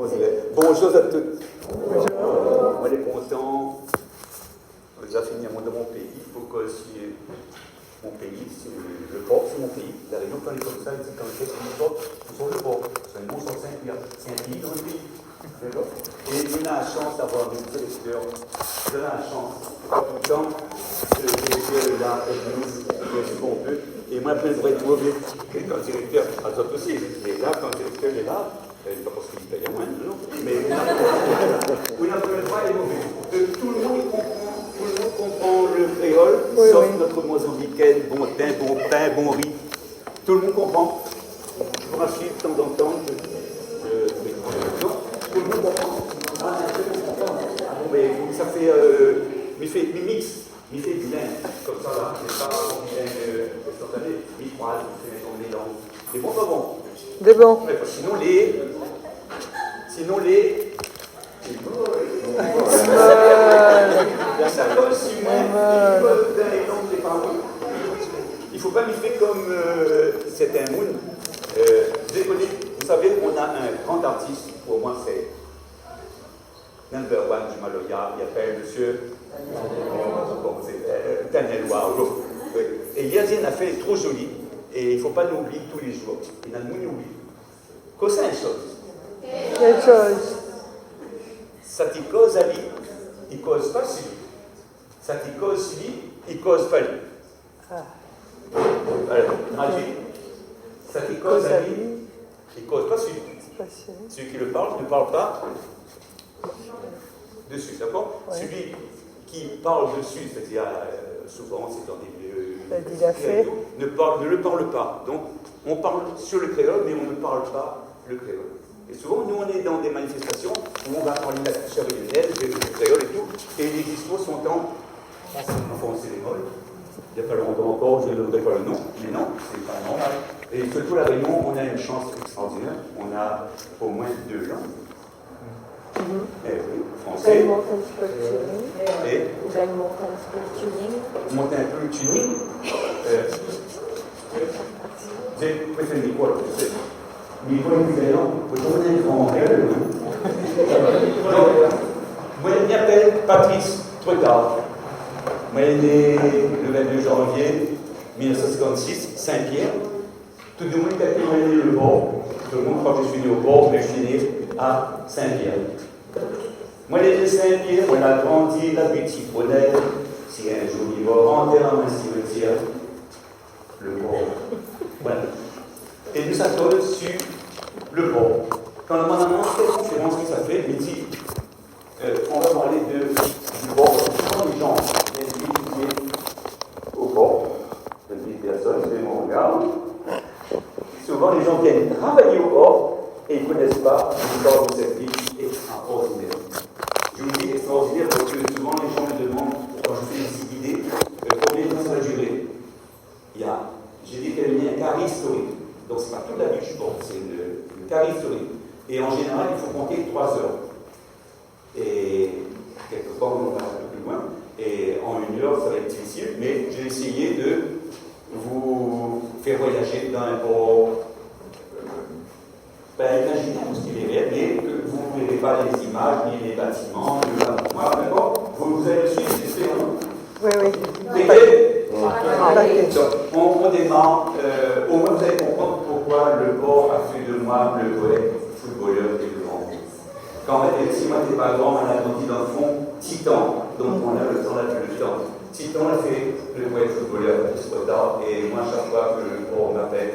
Bonjour à tous. Bonjour. Moi, je suis content. J'ai fini de mon pays. Pourquoi c'est mon pays, le port, c'est mon pays. La Réunion, quand elle est comme ça, elle dit quand elle est comme ça, ils sont le port. C'est un mot sur Saint-Pierre. C'est un pays dans le pays. D'accord. Et on a la chance d'avoir des directeurs. On a la chance, pas tout le temps, le directeur est là, ce qu'on peut. Et moi, je devrais être mauvais. Et quand le directeur, à d'autres aussi, mais là, quand le directeur est là, pas parce qu'il paye moins, non, mais oui, le droit est mauvais. Tout le monde comprend le créole, oui, sauf oui. Notre mozambicaine, bon thym, bon pain, bon riz. Tout le monde comprend. Je vous rassure, de temps en temps, tout le monde comprend. Mais ça fait, mi mix, mi fait bilingue, comme ça là, c'est pas bilingue instantané, mi croise, mi mélange. C'est bon, pas bon. De bon. Ouais, sinon les. Ça colle si moi, il ne faut pas m'y faire comme certains mouns. Vous savez, on a un grand artiste, pour moi c'est number one du Maloya, il appelle monsieur Daniel Wow. Et Yazien a fait trop joli, et il ne faut pas l'oublier tous les jours. Il a le moun oublié. Qu'est-ce que c'est une chose? Quelle chose? Ça t'y cause à lui, il ne cause pas si lui. Ça t'y cause lui, il ne cause pas lui. Alors, traduit. Ça t'y cause à lui, il ne cause pas celui. Celui qui le parle ne parle pas dessus, d'accord? Ouais. Celui qui parle dessus, c'est-à-dire souvent c'est dans des ne le parle pas. Donc on parle sur le créole, mais on ne parle pas le créole. Et souvent, nous, on est dans des manifestations où on va parler de la culture réunionnaise, du créole et tout, et les discours sont en français les molles. Il n'y a pas longtemps encore, je ne donnerai pas le nom, mais non, c'est pas normal. Et surtout la Réunion, on a une chance extraordinaire. On a au moins 2 langues. Oui, français. Et vous allez monter un peu le tuning. Monter un peu le tuning. J'ai préféré quoi? Mais il faut une différence. Vous avez un grand réel. Moi, je m'appelle Patrice Trucard. Moi, je suis né le 22 janvier 1956, Saint-Pierre. Tout le monde qui a né le bord. Tout le monde croit que je suis né au bord, mais je suis né à Saint-Pierre. Moi, je suis né à Saint-Pierre, on a grandi la petite Ciponelle. C'est un joli bord, enterré dans un cimetière. Le bord. Voilà. Et nous, ça colle sur le bord. Quand on a annoncé cette conférence que ça fait, il dit on va parler du bord. Souvent, les gens viennent étudier au bord. Je ne dis personne, c'est mon regard. Souvent, les gens viennent travailler au bord et ils ne connaissent pas l'histoire de cette ville extraordinaire. Je vous dis extraordinaire parce que souvent, les gens me demandent, quand je fais des idées, combien de temps ça va durer. J'ai dit qu'il y a un carré historique. Donc, ce n'est pas toute la ville du port, c'est le carré historique. Et en général, il faut compter 3 heures. Et quelque part, on va un peu plus loin. Et en 1 heure, ça va être difficile, mais j'ai essayé de vous faire voyager dans un port imaginaire, parce qu'il est réel, mais que vous ne verrez pas les images, ni les bâtiments, ni le bâtiment, d'accord? Vous allez le suivre, c'est sûr. Oui. On démarre, au moins vous allez comprendre pourquoi le port a fait de moi le poète, footballeur et le grand. Quand si moi t'es pas grand, on a grandi dans le fond, Titan, donc on a le temps. Titan a fait le poète footballeur, et moi chaque fois que le port m'appelle,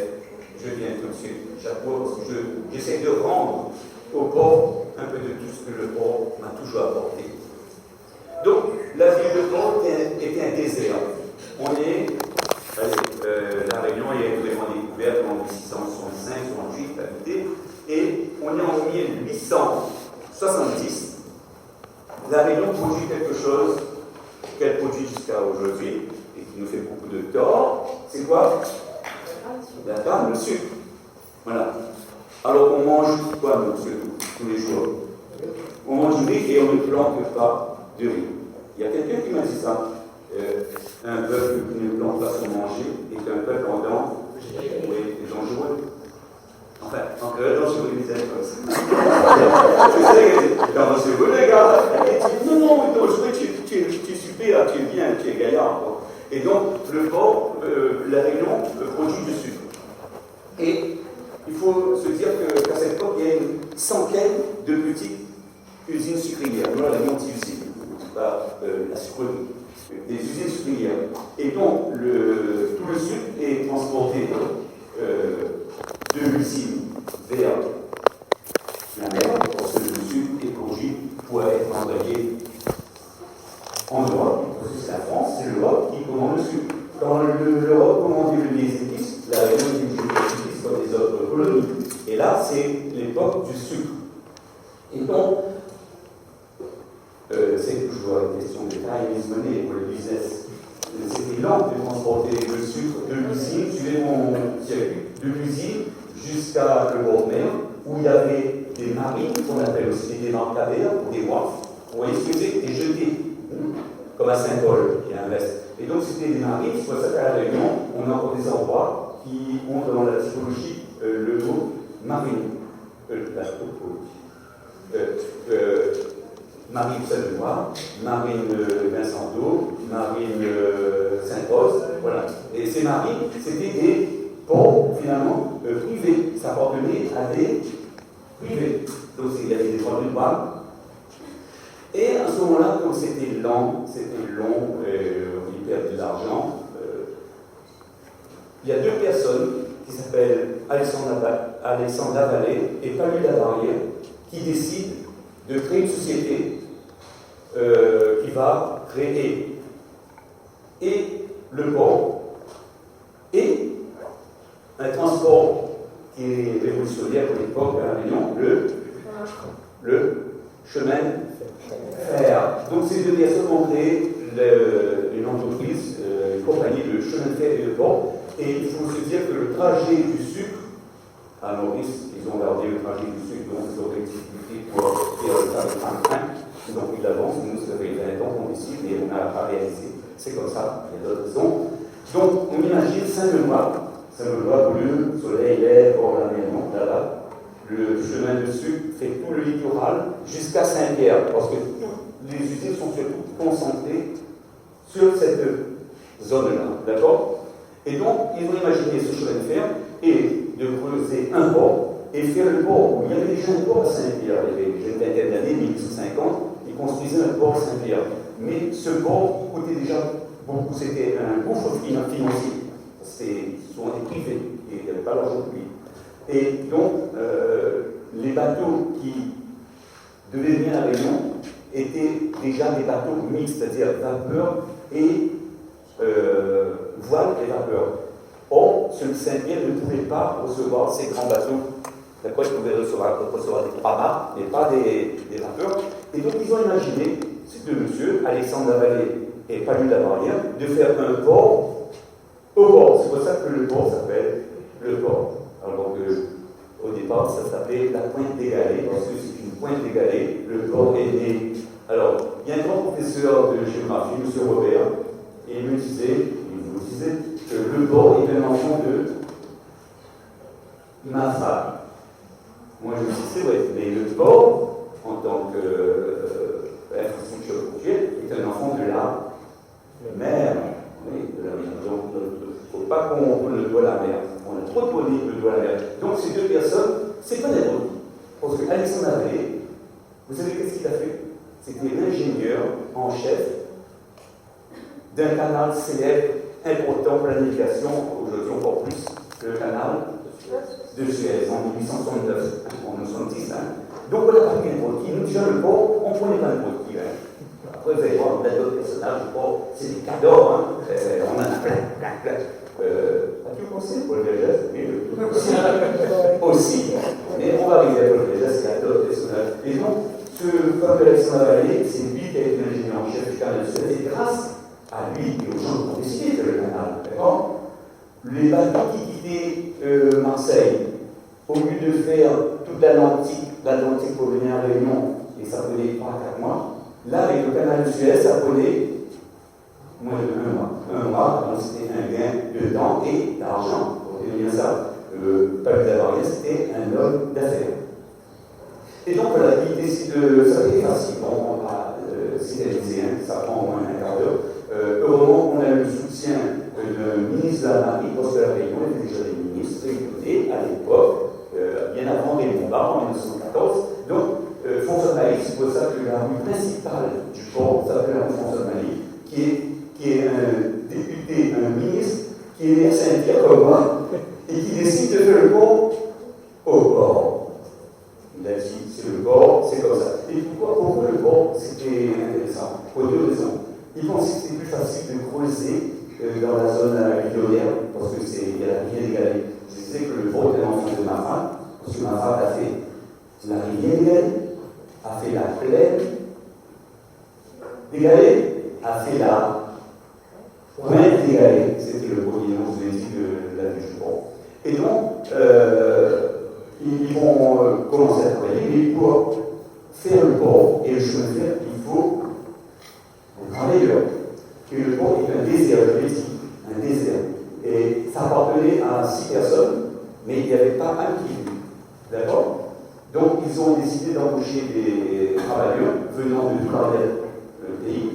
je viens tout de suite, chaque fois, parce que j'essaie de rendre au port un peu de tout ce que le port m'a toujours apporté. Donc, la ville de Port était un désert. On est, la Réunion est vraiment découverte en 1665-68 habité, et on est en 1870. La Réunion produit quelque chose qu'elle produit jusqu'à aujourd'hui, et qui nous fait beaucoup de tort. C'est quoi? La canne, le sucre. Voilà. Alors on mange quoi, monsieur, tous les jours? On mange du riz et on ne plante pas de riz. Il y a quelqu'un qui m'a dit ça. Un peuple qui ne plante pas son manger est un peuple en dents, oui, dangereux. Enfin, en créole, dangereux, ils aiment comme ça. la Réunion produit du sucre. Et il faut se dire qu'à cette époque, il y a une centaine de petites usines sucrières. Nous, la multi-usine, pas la sucrerie, des usines sucrières. Et donc, tout le sucre est transporté de l'usine vers la mer, parce que le sucre est produit pour être envoyé en Europe, parce que c'est la France, c'est l'Europe qui commande le sucre. Quand l'Europe commandait les épices, la Réunion était des épices comme les autres colonies. Et là, c'est l'époque du sucre. Et donc, c'est toujours une question de time is money pour le business. C'était lent de transporter le sucre de l'usine, suivez mon circuit, de l'usine jusqu'à le bord de mer, où il y avait des marines, qu'on appelle aussi des débarcadères, ou des wharfs. Vous voyez ce que c'est? Des jetés, comme à Saint-Paul, qui est un reste. Et donc, c'était des marines, c'est pour ça qu'à la Réunion, on a encore des endroits qui ont dans la typologie le mot marine. La topologie. Marine Seine-Noire, Marine Vincent d'Eau, Marine Sainte-Rose, voilà. Et ces marines, c'était des ports, finalement, privés. Ça appartenait à des privés. Donc, il y avait des droits de douane. Et à ce moment-là, comme c'était long, on y perdait de l'argent, il y a deux personnes qui s'appellent Alexandre Lavalée et Palu Lavarrière qui décident de créer une société qui va créer et le port et un transport qui est révolutionnaire pour l'époque à La Réunion, le chemin fer. Donc ces deux personnes ont créé une entreprise, une compagnie de chemin de fer et de port. Et il faut se dire que le trajet du sucre, à Maurice, ils ont gardé le trajet du sucre, donc ils ont rectifié pour faire le trajet en train. Ils ont pris de l'avance, nous, ça fait 20 ans qu'on décide, mais on n'a pas réalisé. C'est comme ça, il y a d'autres raisons. Donc, on imagine Saint-Benoît, bleu, soleil, l'air, hors la mer, non, là-bas. Le chemin de sucre fait tout le littoral jusqu'à Saint-Pierre, parce que toutes les usines sont surtout concentrées sur cette zone-là, d'accord? Et donc, ils ont imaginé ce chemin de fer et de creuser un port et faire le port. Il y avait déjà un port à Saint-Pierre, il y avait une vingtaine d'années, 1850, ils construisaient un port à Saint-Pierre. Mais ce port coûtait déjà beaucoup, c'était un gouffre financier. C'était souvent des privés, et il n'y avait pas l'argent public. Et donc, les bateaux qui devaient venir à La Réunion étaient déjà des bateaux mixtes, c'est-à-dire vapeur et voile et vapeur. Or, ce Saint-Pierre ne pouvait pas recevoir ces grands bateaux. D'accord, il pouvait recevoir des paramas, mais pas des vapeurs. Et donc, ils ont imaginé, ces deux messieurs, Alexandre Lavalée et Palu Lavarrière, de faire un port au port. C'est pour ça que le port s'appelle le port. Alors au départ, ça s'appelait la pointe des Galets, parce que c'est une pointe des Galets. Le port est né. Alors, il y a un grand professeur de géographie, M. Robert, et il nous disait que le port est un enfant de ma femme. Moi, je me dis, c'est vrai, mais le port, en tant qu'infrastructure portuaire, est un enfant de la mer. Oui, de la mer. Donc, il ne faut pas qu'on le doigt à la mer. On a trop donné le doigt à la mer. Donc, ces deux personnes, c'est pas n'importe qui. Parce que Alexandre Lavalée, vous savez qu'est-ce qu'il a fait? C'était l'ingénieur en chef d'un canal célèbre important pour la navigation, aujourd'hui encore plus, le canal de Suez en 1869, en 1970. Donc on n'a pas pris n'importe qui. Nous, déjà, le port, on ne prenait pas n'importe qui. Après, vous allez voir, on a d'autres personnages, le port, c'est des cadeaux, on en a plein. As-tu pensé Paul Vergès? Oui, aussi. Mais on va arriver à Paul Vergès, il y a d'autres personnages. Et donc, ce fameux Alexandre Lavalée, c'est lui qui a été l'ingénieur en chef du canal de Suez, et grâce à lui et aux gens qui ont décidé de faire le canal, d'accord? Les bateaux qui quittaient Marseille, au lieu de faire toute l'Atlantique pour venir à Réunion, et ça prenait 3-4 mois, là, avec le canal de Suez, ça prenait moins de 1 mois. 1 mois, donc c'était un gain de temps et d'argent. Pour devenir ça, Palu Lavarrière, c'était un homme d'affaires. Et donc, voilà, il décide de. Ça a été facile, on va synthétiser, ça prend au moins un quart d'heure. Heureusement, on a eu le soutien d'un ministre de la Marine, parce que la Réunion était déjà des ministres réunionnais à l'époque, bien avant Raymond Barre, en 1914. Donc, François Mailly, c'est pour ça que la rue principale du port s'appelle la rue François Mailly, qui est un député, un ministre, qui est né à Saint-Pierre comme moi, et qui décide de faire le port au port. Il a dit, c'est le port, c'est comme ça. Et pourquoi le port, c'était intéressant? Pour deux raisons. Il pensait que c'était plus facile de creuser dans la zone rivierre, parce que il y a la rivière égalée. Je disais que le port était dans le fond de Mafate, parce que Mafate a fait la rivière égalée, a fait la plaine égalée, a fait la pointe égalée. C'était le premier nom, je vous ai dit, de la ville du port. Et donc, ils vont commencer à travailler, mais pour faire le port et le chemin de fer, il faut des travailleurs. Et le port est un désert, je l'ai dit, un désert. Et ça appartenait à 6 personnes, mais il n'y avait pas un qui vit. D'accord? Donc, ils ont décidé d'embaucher des travailleurs venant de travers le pays,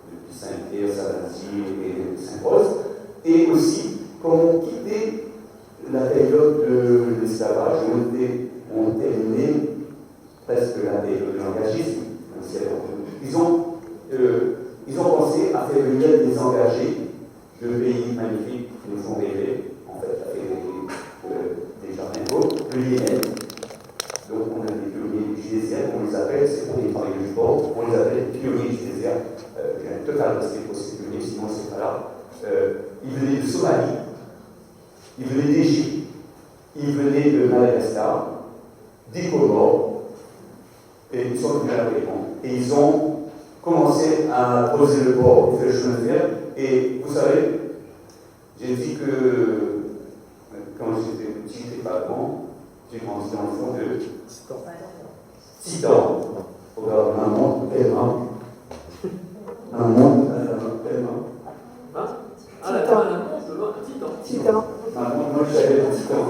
depuis Saint-Pierre, Saint-Nazaire et Saint-Rose, et aussi, comme on quittait la période de l'esclavage, on terminait presque la période de l'engagisme. Ils ont pensé à faire venir des engagés de pays magnifiques qui nous font rêver, en fait, à faire des jardins beaux, le Yémen. Donc on a des pionniers du désert, on les appelle, c'est pour les travailleurs du port, on les appelle les pionniers du désert. J'ai un total respect pour ces pionniers, sinon c'est pas là. Ils venaient de Somalie, ils venaient d'Égypte, ils venaient de Madagascar, des Comores, et ils sont venus à la Réunion. Et ils ont commencé à poser le port, faire le chemin de fer. Et vous savez, j'ai dit que quand j'étais petit, j'étais pas grand, j'ai grandi dans le fond de Titan. Regarde, un monde tellement. Un monde tellement. Titan. Moi, je savais le Titan.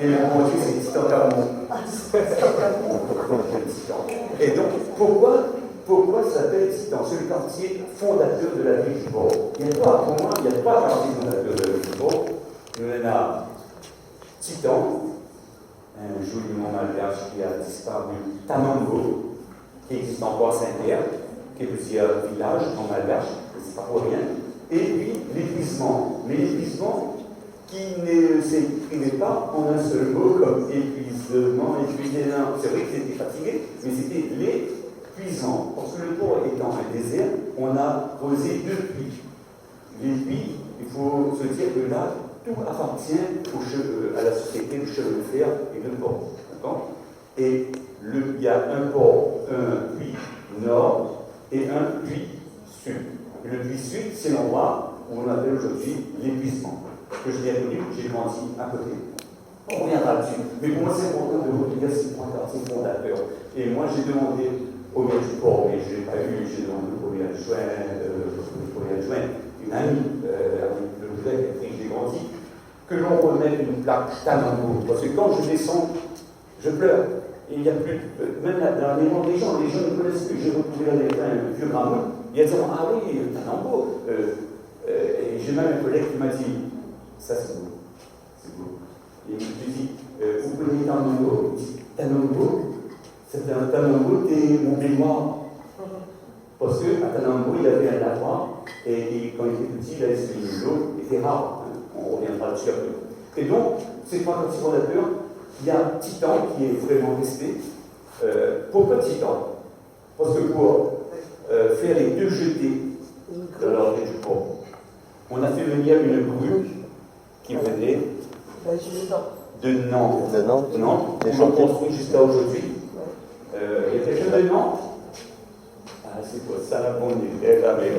Et mon Dieu, c'est Titan Carmon. Et donc, pourquoi ça s'appelle Titan? C'est le quartier fondateur de la ville du port. Pour moi, il n'y a pas de quartier fondateur de la ville du port. Il y en a Titan, un joli nom malgache qui a disparu, Tanango, qui existe encore à Saint-Pierre, qui est plusieurs villages en malgache, c'est pas pour rien. Et puis l'épuisement. Mais l'épuisement qui ne s'exprimait pas en un seul mot comme épuisement, épuisement. C'est vrai que c'était fatigué, mais c'était l'épuisant. Parce que le port étant un désert, on a creusé 2 puits. Les puits, il faut se dire que là, tout appartient à la société du chemin de fer et de port. D'accord? Et il y a un port, un puits nord et un puits sud. Et le puits sud, c'est l'endroit où on appelle aujourd'hui l'épuisement. Que je l'ai connu, j'ai grandi à côté. On reviendra dessus. Mais pour moi, c'est important de retenir ces points quartier fondateurs. Et moi, j'ai demandé au maire du port, mais je n'ai pas eu, j'ai demandé au premier adjoint, une amie, avec le avec qui j'ai grandi, que l'on remette une plaque Tanango. Parce que quand je descends, je pleure. Et il n'y a plus, même dans les rangs des gens ne connaissent plus. J'ai retrouvé un vieux grammont. Il a dit, ah oui, Tanango. Et j'ai même un collègue qui m'a dit, ça c'est beau. C'est beau. Et je lui ai dit, vous connaissez Tanango? Tanango, c'est un Tanango, c'est mon mémoire. Parce qu'à Tanango, il y avait un lavoir, et quand il était petit, il a essayé l'eau, était rare. Hein. On reviendra dessus après. Et donc, ces trois quartiers fondateurs, il y a Titan qui est vraiment resté. Pourquoi Titan? Parce que pour faire les 2 jetées de l'entrée du port, on a fait venir une grue qui venait de Nantes. De Nantes. Ils ont construit jusqu'à aujourd'hui. Il y a quelqu'un de Nantes? Ah, c'est quoi ça, la bonne idée, là, mais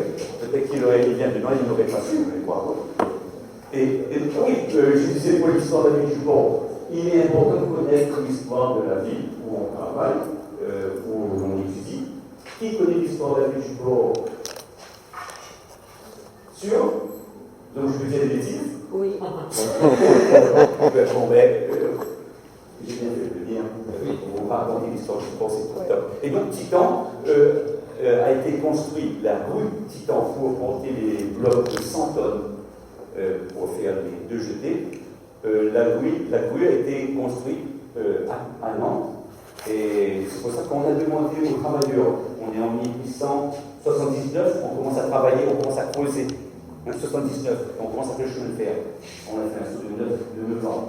peut-être qu'il vient de Nantes, il n'aurait pas su, vous allez voir. Et oui, je disais pour l'histoire de la ville du port, il est important de connaître l'histoire de la ville où on travaille, où on étudie. Qui connaît l'histoire de la ville du port? Sûr? Donc je vous dis des bêtises? Oui. Bon, ben, j'ai bien fait de le dire. On va raconter l'histoire du port, c'est tout top. Et donc Titan a été construit, la rue Titan, pour porter les blocs de 100 tonnes pour faire les deux jetées. La grue a été construite à Nantes. Et c'est pour ça qu'on a demandé aux travailleurs, on est en 1879, on commence à travailler, on commence à creuser. En 79, on commence à faire le chemin de fer. On a fait un saut de 9 ans.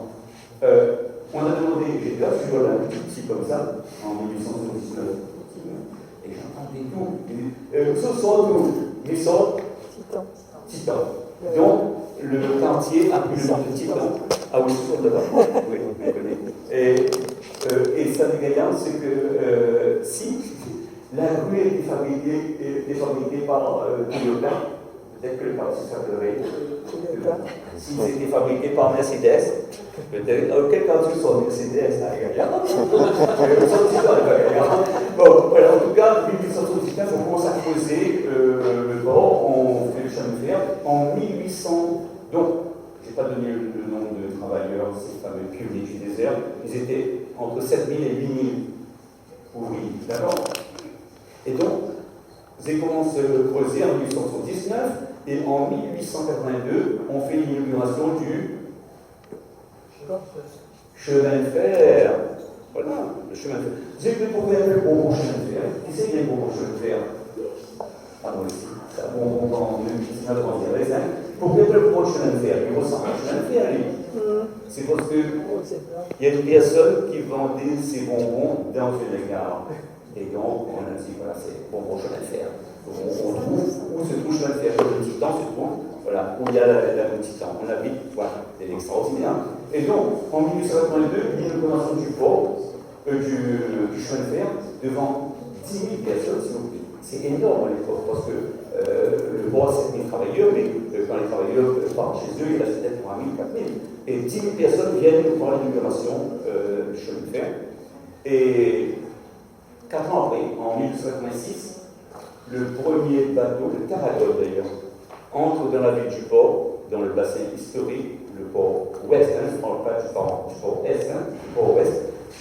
On a demandé, j'étais là, je suis là, tout petit comme ça, en 1879. Et j'entendais tout. Ce sont tous, ils sont Titan. Donc, le quartier a pris le nom de Titan. Ah oui, c'est sûr, là-bas. Oui, on connaît. Et ça dégageant, c'est que si la rue était fabriquée par Toyota, peut-être que le parti s'appellerait. S'ils étaient fabriqués par Mercedes, peut-être. Quel quartier sont Mercedes à Gaillard? Bon, voilà, en tout cas, 1879, on commence à creuser le port, on fait le chemin de fer. En 1800, donc, je n'ai pas donné le nom de travailleurs, ces fameux pionniers du désert, ils étaient entre 7000 et 8000 ouvriers, d'accord? Et donc, ils commencent à creuser en 1879, et en 1882, on fait l'inauguration du chemin de fer. Voilà, le chemin de fer. Vous savez pourquoi il y a le bonbon chemin de fer? Qui c'est qui a le bonbon chemin de fer? Ah, moi aussi. C'est un bonbon en 1919, on dirait ça. Pourquoi il y a le bonbon chemin de fer? Il ressemble à un chemin de fer, lui. C'est parce qu'il y a une personne qui vendait ses bonbons dans une gare. Et donc, on a dit, voilà, c'est bonbon chemin de fer. On trouve où se trouve le chemin de fer. Le Titan se trouve, voilà, où il y a la Titan. On habite, voilà, c'est extraordinaire. Et donc, en 1882, l'inauguration du port, du chemin de fer, devant 10 000 personnes, s'il vous plaît. C'est énorme à l'époque, parce que le port a 7 000 travailleurs, mais quand les travailleurs partent chez eux, il reste peut-être 3 000, 4 000. Et 10 000 personnes viennent voir l'inauguration du chemin de fer. Et 4 ans après, en 1886, le premier bateau, le Caragol d'ailleurs, entre dans la ville du port, dans le bassin historique, le port ouest, je ne parle pas du port est, du port ouest.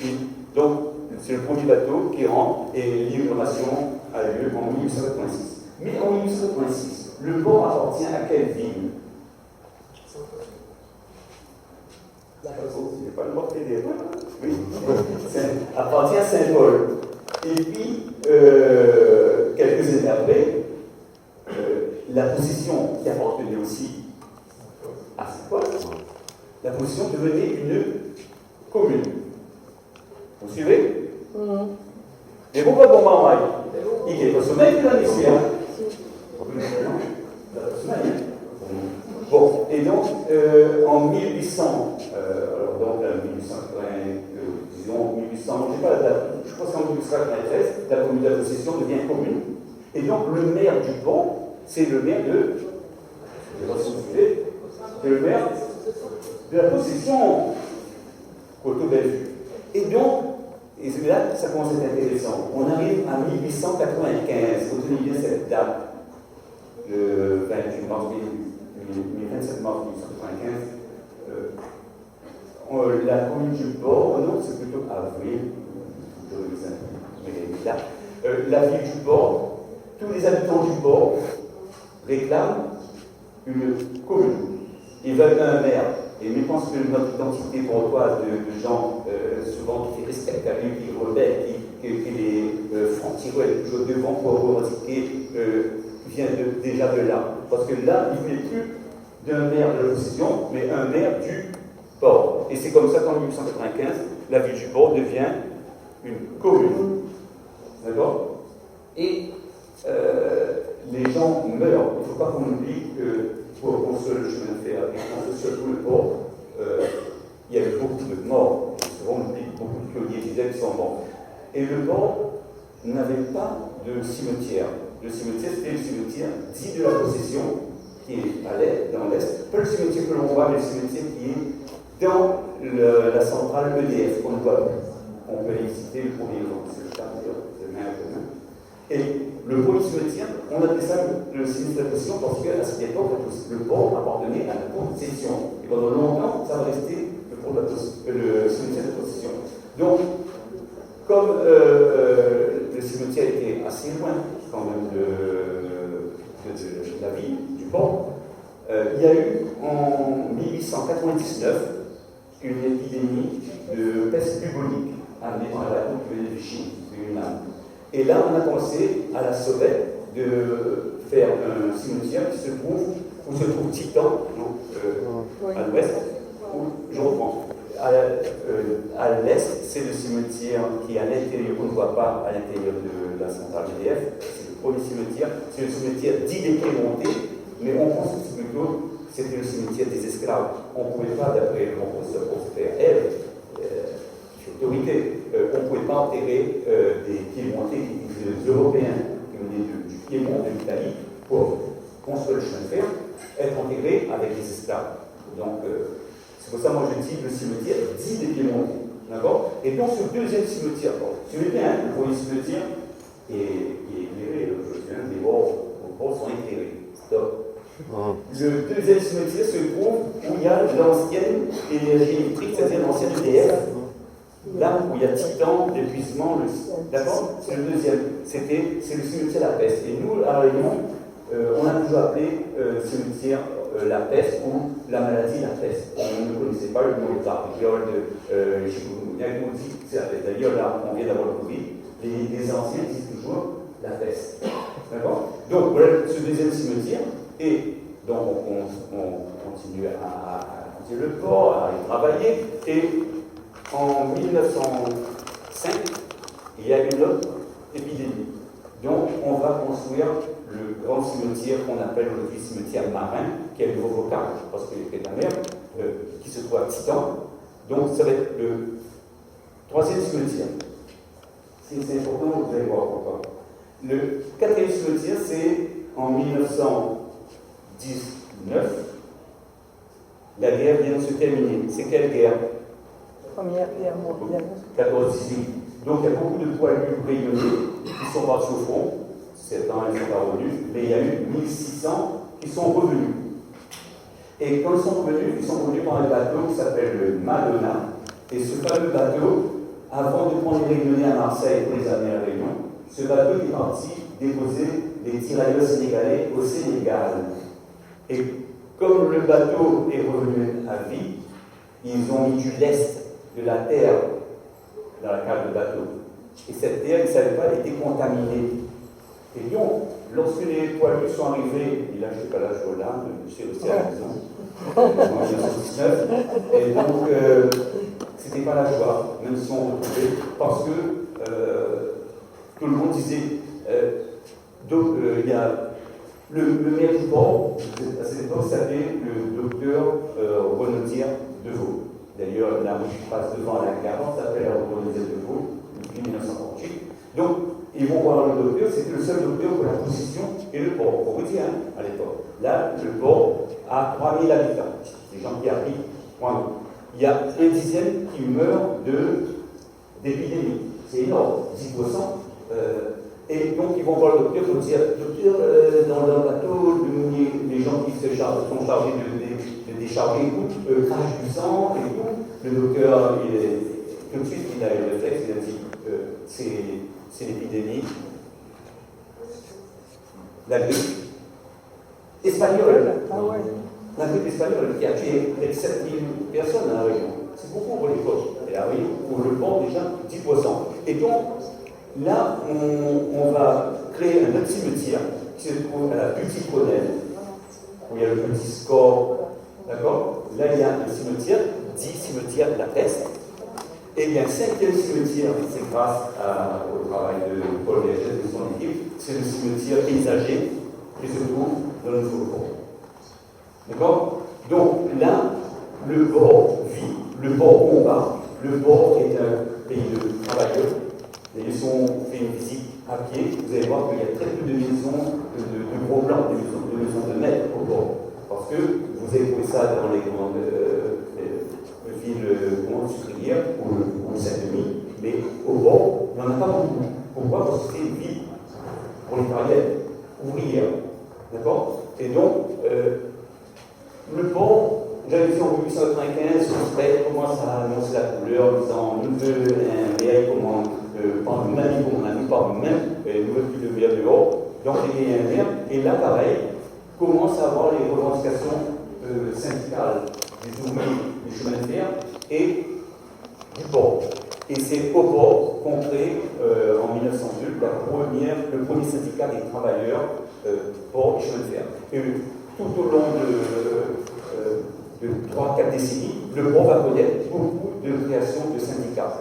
Et donc, c'est le premier bateau qui rentre et l'inauguration a lieu en 1886. Mais en 1886, le port appartient à quelle ville? C'est pas le port fédéral. Oui, appartient à Saint-Paul. Et puis, quelques années après, la position qui appartenait aussi à Saint-Paul, la position devenait une commune. Vous suivez? Mais pourquoi bon maman? Il est pas sommeil de la mission. Bon, et donc, en 1800, alors donc, 1880, disons 1800, je ne sais pas la date, je pense qu'en 1893, la commune de la possession devient commune. Et donc, le maire du port, c'est le maire de. Je ne sais pas si vous suivez, c'est le maire de la possession Coteau-Bellevue. Et donc, et c'est là que ça commence à être intéressant. On arrive à 1895, retenez bien cette date, le 27 mars 1895. La commune du port, non, c'est plutôt avril, la ville du port, tous les habitants du port réclament une commune. Ils veulent un maire. Et je pense que notre identité bourgeoise de gens souvent qui respectent la vie, qui rebellent, qui les francs-tireurs toujours devant pour revendiquer, vient déjà de là. Parce que là, il ne voulait plus d'un maire de l'opposition, mais un maire du port. Et c'est comme ça qu'en 1895, la ville du port devient une commune. D'accord? Et les gens meurent. Il ne faut pas qu'on oublie que pour construire le chemin de fer et construire surtout le port, il y a eu beaucoup de morts. Souvent, on oublie beaucoup de pionniers disaient qu'ils sont morts. Et le port n'avait pas de cimetière. Le cimetière, c'était le cimetière dit de la possession, qui est à l'est, dans l'est. Pas le cimetière que l'on voit, mais le cimetière qui est dans la centrale EDF, qu'on ne voit plus. On peut y citer le premier exemple, c'est le cas de main à main. Et le premier cimetière, on appelait ça le cimetière de la possession parce qu'à cette époque, le port appartenait à la possession. Et pendant longtemps, ça va rester le cimetière de possession. Donc, comme le cimetière était assez loin quand même de la ville, du port, il y a eu en 1899 une épidémie de peste bubonique amenée par la bateau qui venait de Chine, de Yunnan. Et là, on a pensé à la Sauvette de faire un cimetière qui se trouve où se trouve Titan, à l'ouest, où, je reprends, à l'est, c'est le cimetière qui est à l'intérieur, on ne voit pas à l'intérieur de la centrale EDF, c'est le premier cimetière, c'est le cimetière dit des Piémontais, mais on pense que c'est plutôt, c'était le cimetière des esclaves. On ne pouvait pas, d'après mon professeur Eve, autorité, on ne pouvait pas enterrer des Piémontais, des Européens qui venaient du Piémont, de l'Italie, pour construire le chemin de fer, être enterrés avec des esclaves. Donc, c'est pour ça que moi je dis le cimetière dit des Piémontais. D'accord? Et donc, ce deuxième cimetière, tu veux bien, le premier cimetière est éclairé, les bords sont éclairés. Stop. Le deuxième cimetière se trouve où il y a l'ancienne énergie électrique, c'est-à-dire l'ancienne EDF. Là où il y a Titan, l'épuisement, d'accord? C'est le deuxième. C'est le cimetière La Peste. Et nous, à La Réunion, on a toujours appelé cimetière La Peste ou la maladie La Peste. On ne connaissait pas le nom de variole, de chikungunya, on dit c'est la peste. D'ailleurs, là, on vient d'avoir le Covid. Les anciens disent toujours La Peste. D'accord? Donc, voilà ce deuxième cimetière. Et donc, on continue à continuer le port, à y travailler. Et en 1905, il y a une autre épidémie. Donc, on va construire le grand cimetière qu'on appelle aujourd'hui cimetière marin, qui a le nouveau vocable, parce qu'il y a de la mer, qui se trouve à Titan. Donc, ça va être le troisième cimetière. C'est important, vous allez voir pourquoi. Le quatrième cimetière, c'est en 1919. La guerre vient de se terminer. C'est quelle guerre? Première guerre mondiale. 14-18. Donc il y a beaucoup de poilus rayonnés qui sont partis au front. 7 ans, ils ne sont pas revenus. Mais il y a eu 1600 qui sont revenus. Et quand ils sont revenus par un bateau qui s'appelle le Madonna. Et ce fameux bateau, avant de prendre les Réunionnais à Marseille pour les amener à La Réunion, ce bateau est parti déposer des tirailleurs sénégalais au Sénégal. Et comme le bateau est revenu à vie, ils ont mis du lest de la terre dans la cale de bateau. Et cette terre, ils ne savaient pas, elle était contaminée. Et donc, lorsque les poilus sont arrivés, et là je ne sais pas l'âge là, monsieur aussi à la maison, en 1919, et donc c'était pas la joie, même si on retrouvait, parce que tout le monde disait, il y a le maire du port, à cette époque, s'appelait le docteur Renaudière Deveau. D'ailleurs, la rue qui passe devant la gare s'appelle la Renaudière Deveau, depuis 1938. Donc, ils vont voir le docteur, c'était le seul docteur pour la position et le port, pour vous dire, hein, à l'époque. Là, le port a 3000 habitants, les gens qui arrivent, 3000. Il y a un dixième qui meurt d'épidémie. C'est énorme, 10%. Et donc, ils vont voir le docteur pour dire, docteur, dans le bateau, les gens qui sont chargés de décharger tout, crachent du sang et tout. Le docteur, tout de suite, il a eu le réflexe, il a dit, c'est l'épidémie. La grippe espagnole. La grippe espagnole qui a tué 7000 personnes à La Réunion. C'est beaucoup pour l'époque. Et La Réunion, pour le port, déjà, 10%. Et donc, là, on va créer un autre cimetière qui se trouve à la Butte-Connelle, où il y a le petit score. D'accord? Là, il y a un cimetière, dit cimetière de La Peste. Et il y a un cinquième cimetière, c'est grâce au travail de Paul Vergès et de son équipe, c'est le cimetière paysager qui se trouve dans le nouveau port. D'accord? Donc là, le port vit, le port combat, le port est un pays de travailleurs. Et si on fait une visite à pied, vous allez voir qu'il y a très peu de maisons de gros blancs, de maisons de maîtres au port. Parce que vous avez trouvé ça dans les grandes villes sucrières ou Saint-Denis, mais au port, il n'y en a pas beaucoup. Pourquoi? Parce que c'est une ville prolétarienne, ouvrière. D'accord? Et donc, le port, j'avais dit en 1895, Suspect commence à annoncer la couleur, en disant nous veut un réel commande. Par nous-mêmes, nous par nous-mêmes, nous veut plus de verre dehors, donc il y a un verre, et là pareil, commence à avoir les revendications syndicale des ouvriers du chemin de fer et du port. Et c'est au port qu'on crée en 1902 le premier syndicat des travailleurs port et chemin de fer. Et tout au long de 3-4 décennies, le port va connaître beaucoup de créations de syndicats.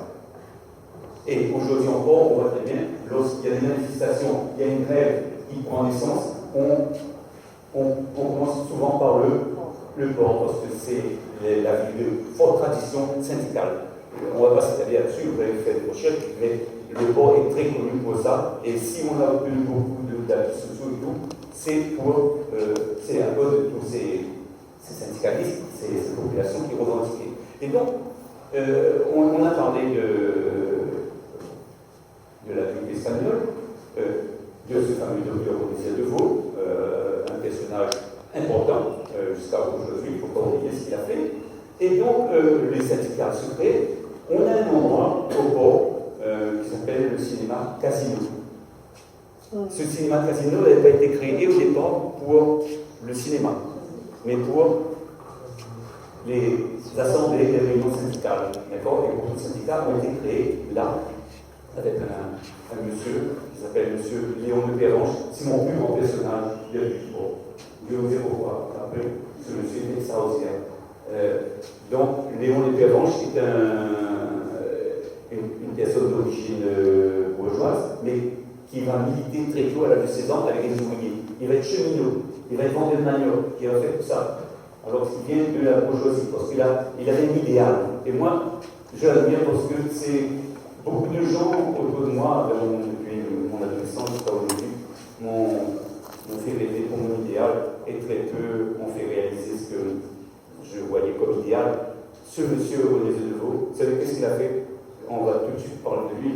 Et aujourd'hui encore, on voit très bien, lorsqu'il y a des manifestations, il y a une grève qui prend naissance, on commence souvent par le port, parce que c'est la vie de forte tradition syndicale. On ne va pas s'étaler là-dessus, vous avez fait des recherches, mais le port est très connu pour ça, et si on a obtenu beaucoup d'acquis sociaux et tout, c'est à cause de tous ces syndicalistes, ces populations qui revendiquaient. Et donc, on a parlé de la Ligue espagnole, de ce fameux docteur Odysseus de Vaux, un personnage important jusqu'à aujourd'hui, il ne faut pas oublier ce qu'il a fait. Et donc, les syndicats se créent. On a un endroit au port qui s'appelle le cinéma Casino. Ce cinéma Casino n'avait pas été créé au départ pour le cinéma, mais pour les assemblées, les réunions syndicales. D'accord. Et beaucoup de syndicats ont été créés là, avec un monsieur qui s'appelle monsieur Léon de Perranche. C'est mon plus grand personnage du sport. Je vais vous dire pourquoi. Après, ce monsieur est extraordinaire. Donc, Léon de Perranche est une personne d'origine bourgeoise, mais qui va militer très tôt à l'âge de 16 ans avec les ouvriers. Il va être cheminot, il va être vendeur de manioc, il va faire tout ça. Alors qu'il vient de la bourgeoisie, parce qu'il avait un idéal. Et moi, je l'admire parce que c'est beaucoup de gens autour de moi, depuis mon adolescence jusqu'à aujourd'hui, m'ont fait rêver pour mon idéal, et très peu m'ont fait réaliser ce que je voyais comme idéal. Ce monsieur René Zedevaux, vous savez qu'est-ce qu'il a fait? On va tout de suite parler de lui.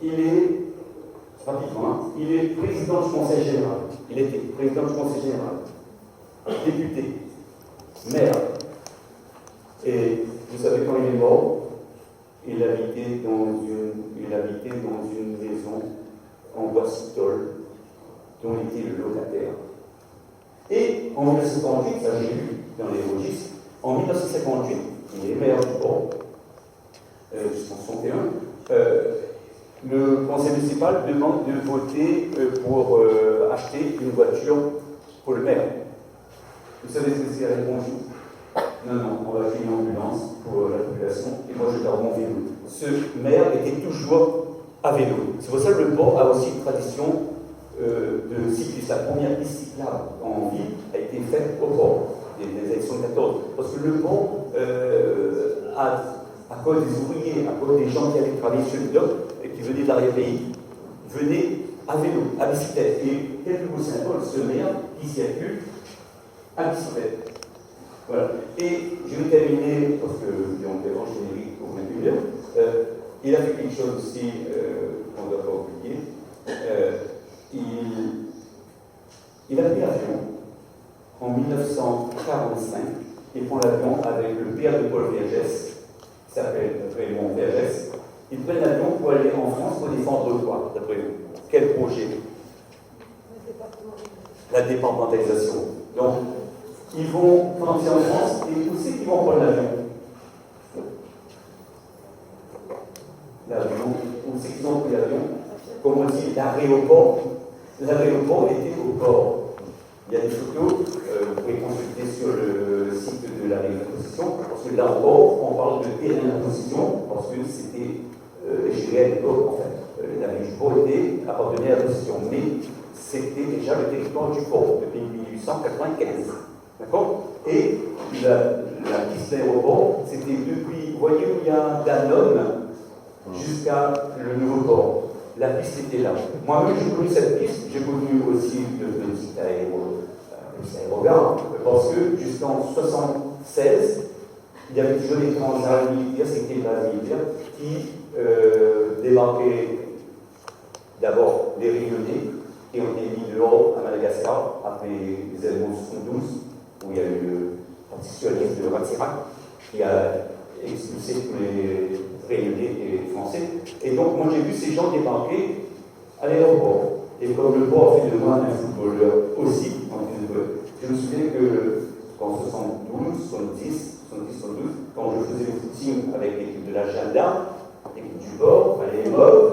Il est, rapidement, hein, il est président du Conseil général. Il était président du Conseil général, député, maire. Et vous savez quand il est mort, il habitait dans une maison en Bois-Citol, dont il était le locataire. Et en 1958, ça j'ai lu dans les registres, en 1958, il est maire du port, jusqu'en 1961, le conseil municipal demande de voter pour acheter une voiture pour le maire. Vous savez ce que c'est la réponse? Non, on va acheter une ambulance pour la population, et moi je garde mon vélo. Ce maire était toujours à vélo. C'est pour ça que le port a aussi une tradition de cyclisme. La première piste cyclable en ville a été faite au port, des élections de 14. Parce que le port, à cause des ouvriers, à cause des gens qui allaient travailler sur le dock, et qui venaient de l'arrière-pays, venaient à vélo, à bicyclette. Et quel plus beau symbole, ce maire qui circule à bicyclette. Voilà. Et je vais terminer, parce que Léon Perranche générique pour 21 heures, il a fait quelque chose aussi qu'on ne doit pas oublier. Il a pris l'avion en 1945. Il prend l'avion avec le père de Paul Vergès, qui s'appelle Raymond Vergès. Ils prennent l'avion pour aller en France pour défendre quoi, d'après vous? Quel projet? La départementalisation. Donc, ils vont partir en France et où c'est qu'ils vont prendre l'avion? Où c'est qu'ils ont pris l'avion? Comme on dit, l'aéroport. L'aéroport était au port. Il y a des photos, vous pouvez consulter sur le site de la réposition, parce que là encore, on parle de terrain d'imposition, parce que c'était géré à l'époque, en fait. La ville du port appartenait à la position, mais c'était déjà le territoire du port depuis 1895. D'accord? Et la piste d'aéroport, c'était depuis, vous voyez où il y a Danone jusqu'à le nouveau port. La piste était là. Moi-même, j'ai connu cette piste, j'ai connu aussi le petit aérogare, parce que jusqu'en 1976, il y avait toujours des transats militaires, c'était une base militaire, qui débarquaient d'abord les Réunionnais, et ont été mis dehors à Madagascar, après les événements 72, où il y a eu le parti socialiste de Ratsirac, qui a expulsé tous les Réunionnais et les Français. Et donc, moi, j'ai vu ces gens débarquer à l'aéroport. Et comme le port fait de moi un footballeur aussi, je me souviens que qu'en 72, 72, quand je faisais le footing avec l'équipe de l'Agenda, l'équipe du port, les mauves,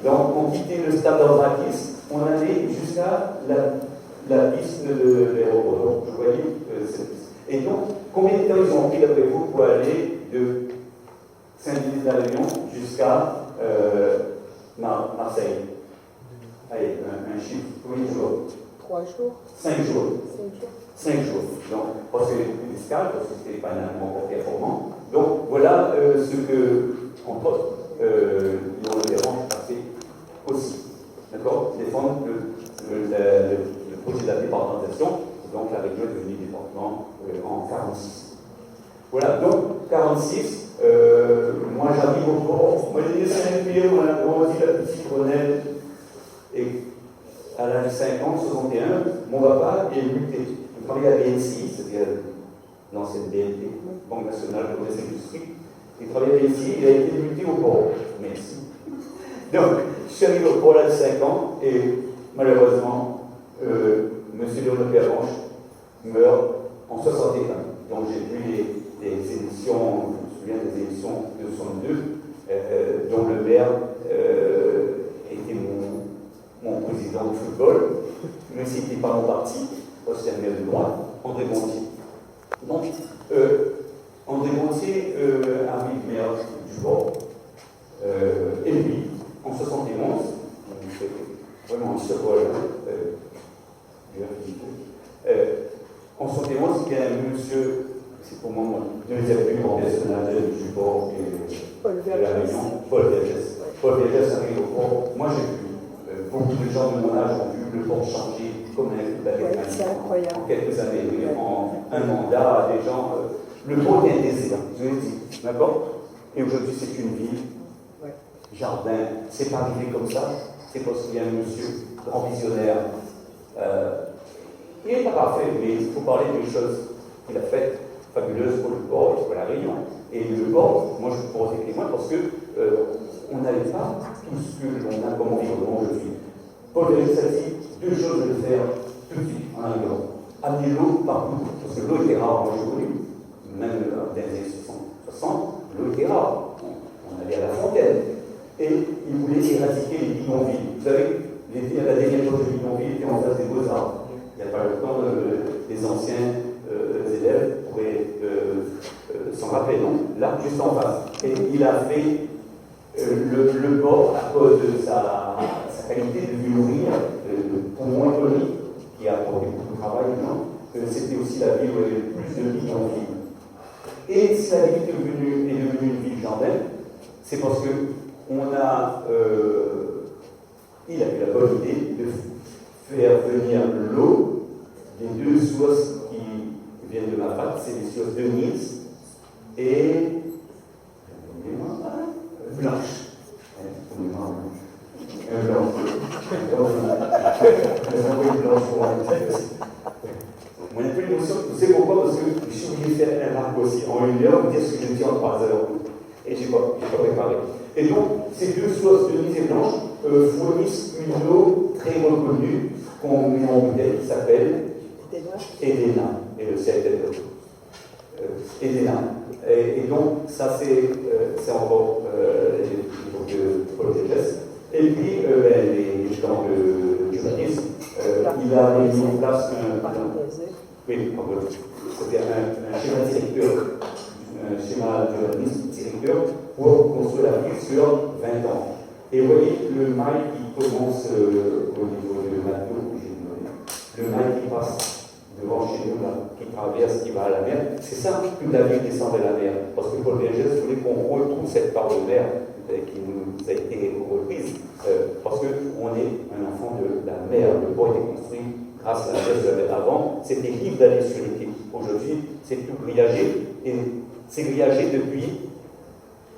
donc on quittait le stade d'Andrakis, on allait jusqu'à la piste de l'aéroport. Donc je voyais cette piste. Et donc, combien de temps ils ont pris d'après vous pour aller de Saint-Denis-de-la-Réunion jusqu'à Marseille? Allez, un chiffre, combien de jours? 3 jours. 5 jours. 5 jours. 5 jours. Donc, parce que une escale, parce que c'était pas un moment performant. Donc, voilà ce que, entre autres, Léon Le Perron a fait aussi. D'accord? Défendre le projet de la départementation. Donc, la région est devenue département en 46. Voilà, donc, 46, moi j'arrive au port, moi j'ai des Saint-Pierre, on a grandi la petite Grenelle, et à l'âge de 50, 61, mon papa est muté. Il travaillait à BNC, c'est-à-dire l'ancienne BNP, Banque nationale de commerce et industrie. Il travaillait à BNC, il a été muté au port. Merci. Donc, je suis arrivé au port à 5 ans, et malheureusement, M. Léon Le Perron meurt en 61. Donc, j'ai vu les émissions, je me souviens des émissions de 62, dont le maire était mon président de football, mais ce n'était pas mon parti, c'était un maire de droite, André Gontier. Donc, André Gontier arrive maire du port, et lui, en 71, c'est vraiment un survol, en 71, il y a un monsieur, c'est pour moi mon deuxième plus grand personnage du port et de la Réunion, Paul Vergès. Paul Vergès arrive au port. Moi, j'ai vu, beaucoup de gens de mon âge ont vu le port changer comme un baguette en quelques années, en un mandat, des gens. Le port est un désert, je l'ai dit, d'accord? Et aujourd'hui, c'est une ville, jardin, c'est pas arrivé comme ça, c'est parce qu'il y a un monsieur grand visionnaire. Il n'est pas parfait, mais il faut parler des choses qu'il a faites fabuleuses pour le port et pour la Réunion. Et le port, moi je vous pose des témoins parce que on n'avait pas tout ce que l'on a comme environnement aujourd'hui. Paul Vergès a dit 2 choses de faire tout de suite en arrivant. Amener l'eau partout, parce que l'eau était rare, moi j'ai connu, même dans les années 60, l'eau était rare. On allait à la fontaine. Et il voulait éradiquer les bidonvilles. Vous savez, la dernière chose de bidonville était en face des Beaux-Arts. Il n'y a pas longtemps, les anciens élèves pourraient s'en rappeler, non? Là, juste en face. Et il a fait le port à cause de sa qualité de mûrir, de poumon économique, qui a apporté beaucoup de travail, non? C'était aussi la ville où il y avait plus de bidonvilles. Et si la ville est devenue une ville jardin, c'est parce que il a eu la bonne idée de faire venir l'eau des 2 sources qui viennent de ma fac, c'est les sources de Nice et Blanche. Moi, j'ai un peu l'émotion, vous savez pourquoi? Parce que je suis obligé de faire un arc aussi en 1 heure, vous dire ce que je dis en 3 heures. Et je n'ai pas préparé. Et donc, ces 2 sources de Nice et Blanche fournissent une eau très reconnue qu'on met en bouteille qui s'appelle Edena. Et le ciel est Edena. Et donc, ça c'est encore de Paul Vergès. Et puis, les gens de l'urbanisme, il a mis en place un schéma directeur, un schéma d'urbanisme directeur pour construire la ville sur 20 ans. Et vous voyez le mail qui commence au niveau de Mathieu, le mail qui passe devant chez nous, là, qui traverse, qui va à la mer, c'est ça, toute la ville descend vers la mer. Parce que Paul Vergès voulait qu'on retrouve cette part de mer qui nous a été reprise, parce qu'on est un enfant de la mer. Le port a été construit grâce à la mer. Avant, c'était libre d'aller sur les quais. Aujourd'hui, c'est tout grillagé, et c'est grillagé depuis.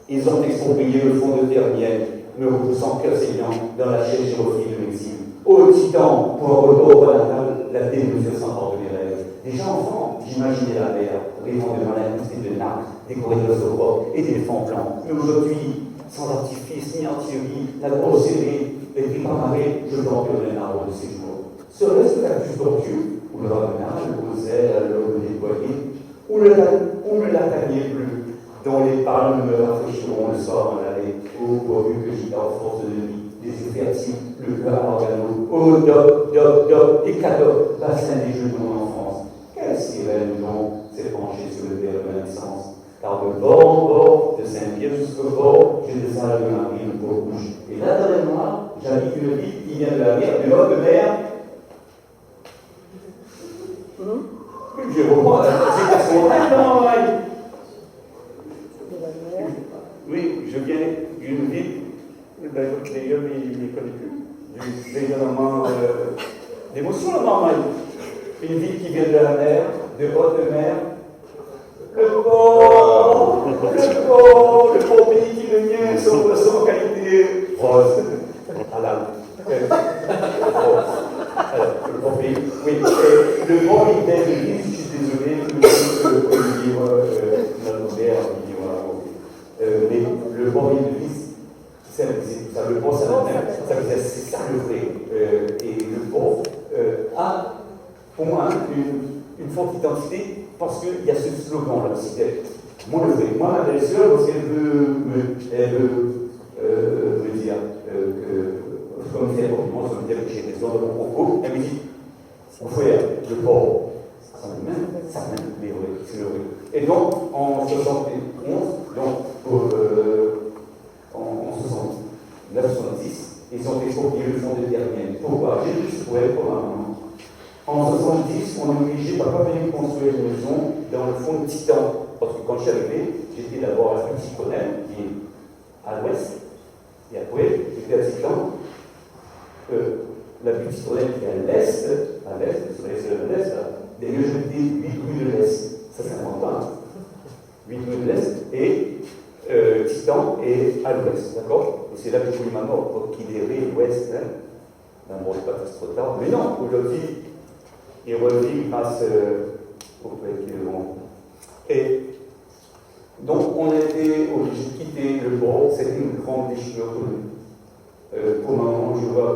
Ils ont exproprié le fond de terre miel, me repoussant cœur saignant dans la géographie de l'exil. Ô titan, pour un retour à la table, la désillusion s'emporte de mes rêves. Déjà enfant, j'imaginais la mer, rêvant devant la poussée de nacre, décorée de sauropodes et d'éléphants blancs. Mais aujourd'hui, sans artifice ni artillerie, la grosserie écrit par Marie, je planterai un arbre de séjour. Serait-ce le cactus tortue, ou le ravenage, le roselle, le déployé, ou le latanier bleu, dont les palmes me rafraîchiront le soir en allée, pourvu que j'y en force de nuit, des yeux fertiles, le cœur organo, oh, doc, doc, doc, et cadeau, bassin des jeux de mon enfance. Quelle sirène, non, s'est penchée sur le terre de la naissance. Car de bord en bord, de Saint-Pierre jusqu'au bord, j'ai des salles de Marie, une peau rouge. Et là, dans le noir, j'habite une ville qui vient de la mer, de l'autre mer. Je reprends la citation. Oui, je viens d'une ville, ben, les gars, ils ne connaissent plus, du rayonnement d'émotion, la marmaille. Une ville qui vient de la mer, de haute mer. Le pauvre pays qui le mien, son poisson qualité rose. Voilà. Alors, le pauvre pays, oui. Le bon idée de l'île, je suis désolé, le livre, notre mère, mais le bon idée de l'île, ça, le bon, ça veut dire c'est ça le vrai. Et le bon a, pour moi, une forte identité. Parce qu'il y a ce slogan là, c'était moi le vrai. Moi, ma belle-sœur, lorsqu'elle veut me dire que, comme c'est pour ça veut dire que j'ai raison de mon propos, elle me dit vous frère, le porc, ça même, mais oui, c'est le vrai. Et donc, en 71, donc, en 69-70, ils ont exproprié le fonds de Termienne. Pourquoi? J'ai juste pour elle, pour ma maman. En 70, on est obligé, papa venait construire une maison dans le fond de Titan. Parce que quand je suis arrivé, j'étais d'abord à Saint-Cyprien, qui est à l'ouest, et après, j'étais à Titan. La butte Cyprien qui est à l'est, c'est à l'est, d'ailleurs j'étais 8 rues de l'est, ça c'est important. 8 rues de l'est, et Titan est à l'ouest, d'accord? Et c'est là que j'ai eu ma mort, qu'il est l'ouest, hein. Bon, c'est pas trop tard, mais non, aujourd'hui, il revit grâce au fait qu'ils vont. Et donc, on a été obligé de quitter le bord, c'était une grande déchirure pour nous. Pour maman, je vois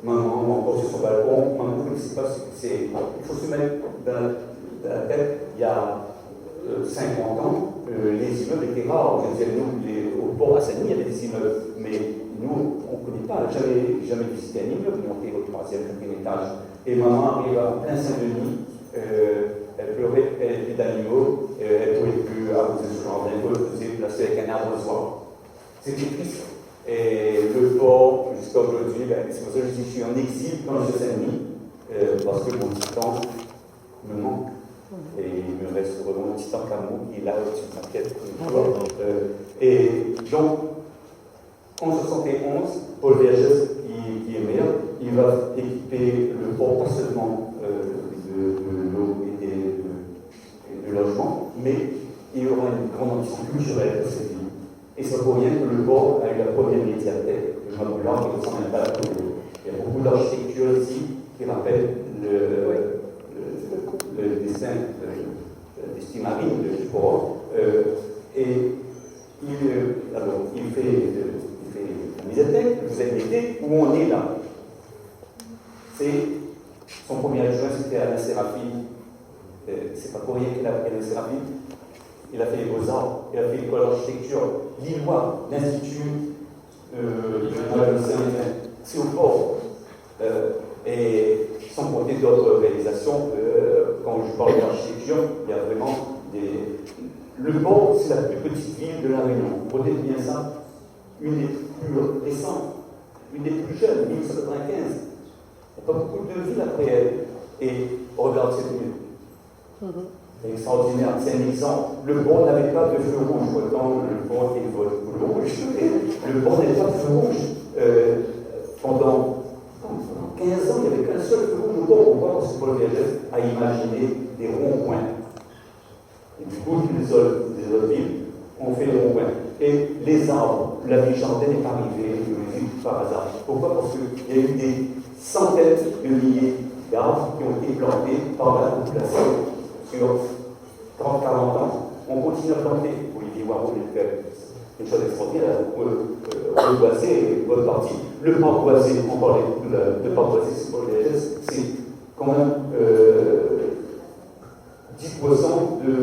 maman encore sur son balcon, maman ne sait pas ce que c'est. Il faut se mettre dans la tête, il y a 50 ans, les immeubles étaient rares. Je disais, nous, au port à Saint-Denis, il y avait des immeubles, mais nous, on ne connaît pas, jamais visité un immeuble, monté au 3e, 4e étage. Et maman arrive à plein Saint-Denis, elle pleurait, elle était d'animaux, elle ne pouvait plus arroser ce jardin, elle faisait placer avec un arrosoir. C'était triste. Et le port, jusqu'à aujourd'hui, c'est pour ça que je dis que je suis en exil quand je suis à Saint-Denis, parce que mon petit temps me manque. Et il me reste vraiment un petit temps Camou qui est là au-dessus de ma tête. Et donc, en 71, Paul Vergès, qui est maire, il va équiper le port pas seulement de l'eau et de logement, mais il y aura une grande ambition culturelle de cette ville. Et c'est pour rien que le port a eu la première médiathèque, le Mont Blanc, qui ne ressemble pas à tout. Il y a beaucoup d'architecture ici qui rappelle le dessin des marines du port. Et il fait la médiathèque, vous avez été où on est là. C'est son premier adjoint, c'était Alain Séraphine. C'est pas pour rien qu'il a fait Alain Séraphine. Il a fait les Beaux-Arts, il a fait l'école d'architecture lillois, l'Institut de Saint-Médard. C'est au port. Et sans compter d'autres réalisations, quand je parle d'architecture, il y a vraiment des. Le port, c'est la plus petite ville de la Réunion. Retenez bien ça. Une des plus récentes, une des plus jeunes, 1995. Il n'y a pas beaucoup de villes après elle. Et regarde cette ville. C'est extraordinaire, c'est un exemple. Le port n'avait pas de feu rouge. Autant le port était rouge. Le port n'avait pas de feu rouge. Pendant 15 ans, il n'y avait qu'un seul feu rouge au port. Pourquoi? Parce que Paul Vergès a imaginé des ronds-points. Et du coup, des autres villes ont fait des ronds-points. Et les arbres, la ville Jardin n'est pas arrivée par hasard. Pourquoi? Parce qu'il y a eu des centaines de milliers d'arbres qui ont été plantés par la population sur 30-40 ans. On continue à planter. Olivier Warhol, il fait une chose extraordinaire. le boisé est votre partie. Le parc boisé, on parlait de parc boisé, c'est pour les LS, c'est quand même 10% de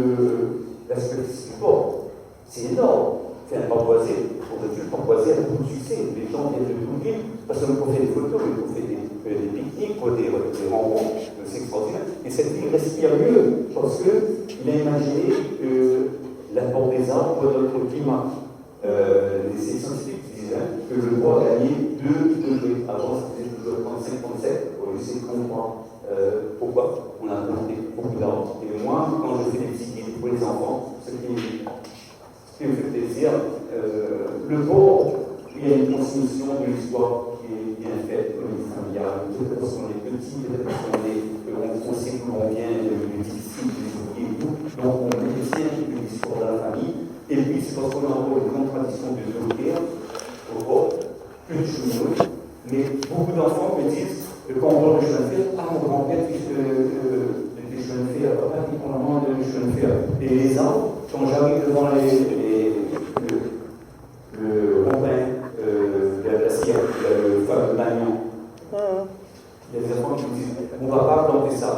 la superficie du port. C'est énorme. C'est un parc boisé. Aujourd'hui, le parc boisé a beaucoup de succès. Les gens viennent de tout ville parce qu'on fait des photos, on fait des pique-niques, des rencontres. C'est extraordinaire. Et cette ville respire mieux parce qu'il a imaginé l'apport des arbres pour notre climat. Les scientifiques disaient que le bois a gagné 2 degrés. Avant, c'était toujours 35-37. Aujourd'hui, c'est 33. Pourquoi? On a planté beaucoup d'arbres. Et moi, quand je fais des petits guides pour les enfants, ce qui me fait plaisir, le port, il y a une transmission de l'histoire qui est bien faite au niveau familial. Peut-être parce qu'on est petit, peut-être parce qu'on sait d'où on vient, le difficile, les ouvriers et tout. Donc on maintient l'histoire de la famille. Et puis c'est parce qu'on a encore une grande tradition de ouvriers au port, plus de cheminots. Mais beaucoup d'enfants me disent, quand on voit le chemin de fer, mon grand-père fait des chemins de fer, papa dit qu'on a moins de chemins de fer. Et les arbres, quand j'arrive devant le rond-point de la Sierre, le fameux Magnon, il y a des enfants qui me disent, on ne va pas planter ça.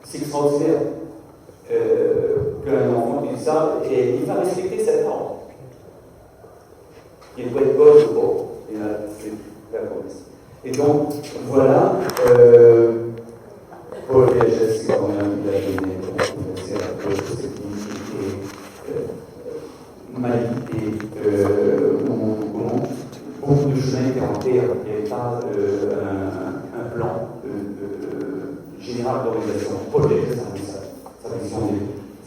C'est extraordinaire qu'un enfant dise ça, et il va respecter cet arbre. Il doit être gauche ou pas. Et là, c'est la promesse. Et donc, voilà, Paul Vergès, c'est quand même, il a donné c'est la chose, Mali et beaucoup de chemins étaient en terre, il n'y avait pas un plan général d'organisation. Paul Vergès a mis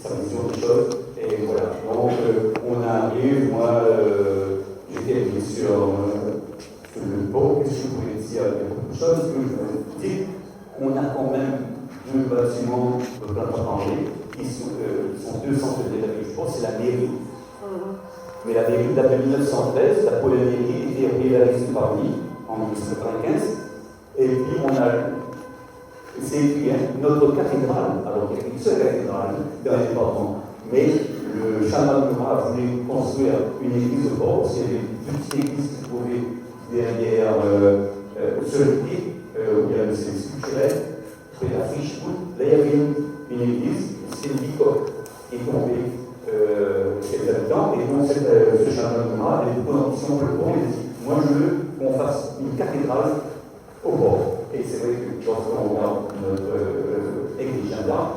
sa vision des choses, et voilà. Donc, on arrive, moi, j'étais venu sur le port, qu'est-ce que je voulais dire? Il y a beaucoup de choses que je dis. On a quand même 2 bâtiments de plein parler qui sont 2 centres de l'État. Je pense que c'est la mairie. Mais la mairie date de 1913, la Polonairie était réalisée par lui en 1995. Et puis on a, c'est écrit, notre cathédrale. Alors il y a une seule cathédrale dans le département. Mais le chanoine de Murat voulait construire une église au port, parce qu'il y avait une petite église qui se trouvait derrière Solitude, où il y avait ces sculptures, près de la Frischwood. Là, il y avait une église, c'était une bicoque qui est tombée quelques habitants, et donc ce chanoine de Murat avait beaucoup d'ambition pour le port. Il a dit, moi je veux qu'on fasse une cathédrale au port. Et c'est vrai que lorsqu'on regarde notre église Jeanne-d'Arc,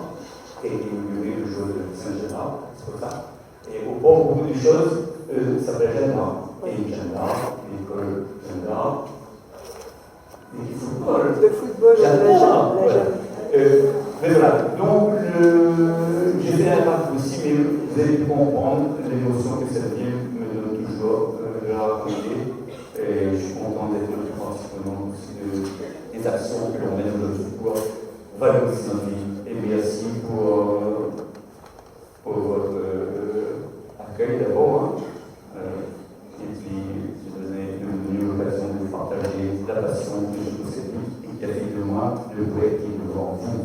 qui a été inaugurée le jour de Saint-Gérard, c'est pour ça. Et au port, beaucoup de choses s'appellent Jeanne-d'Arc. Et une Jeanne-d'Arc, une école Jeanne-d'Arc, et du football. Le football, Jeanne-d'Arc. Mais voilà, donc j'ai fait un parc aussi, mais vous allez comprendre l'émotion que cette ville me donne toujours de la raconter. Et je suis content d'être le plus participant aussi des actions que l'on mène aujourd'hui pour valoriser notre vie. Et merci pour votre accueil d'abord. Et puis, c'est donné l'occasion de partager la passion que je possède et qui a fait de moi le poète qui est devant vous.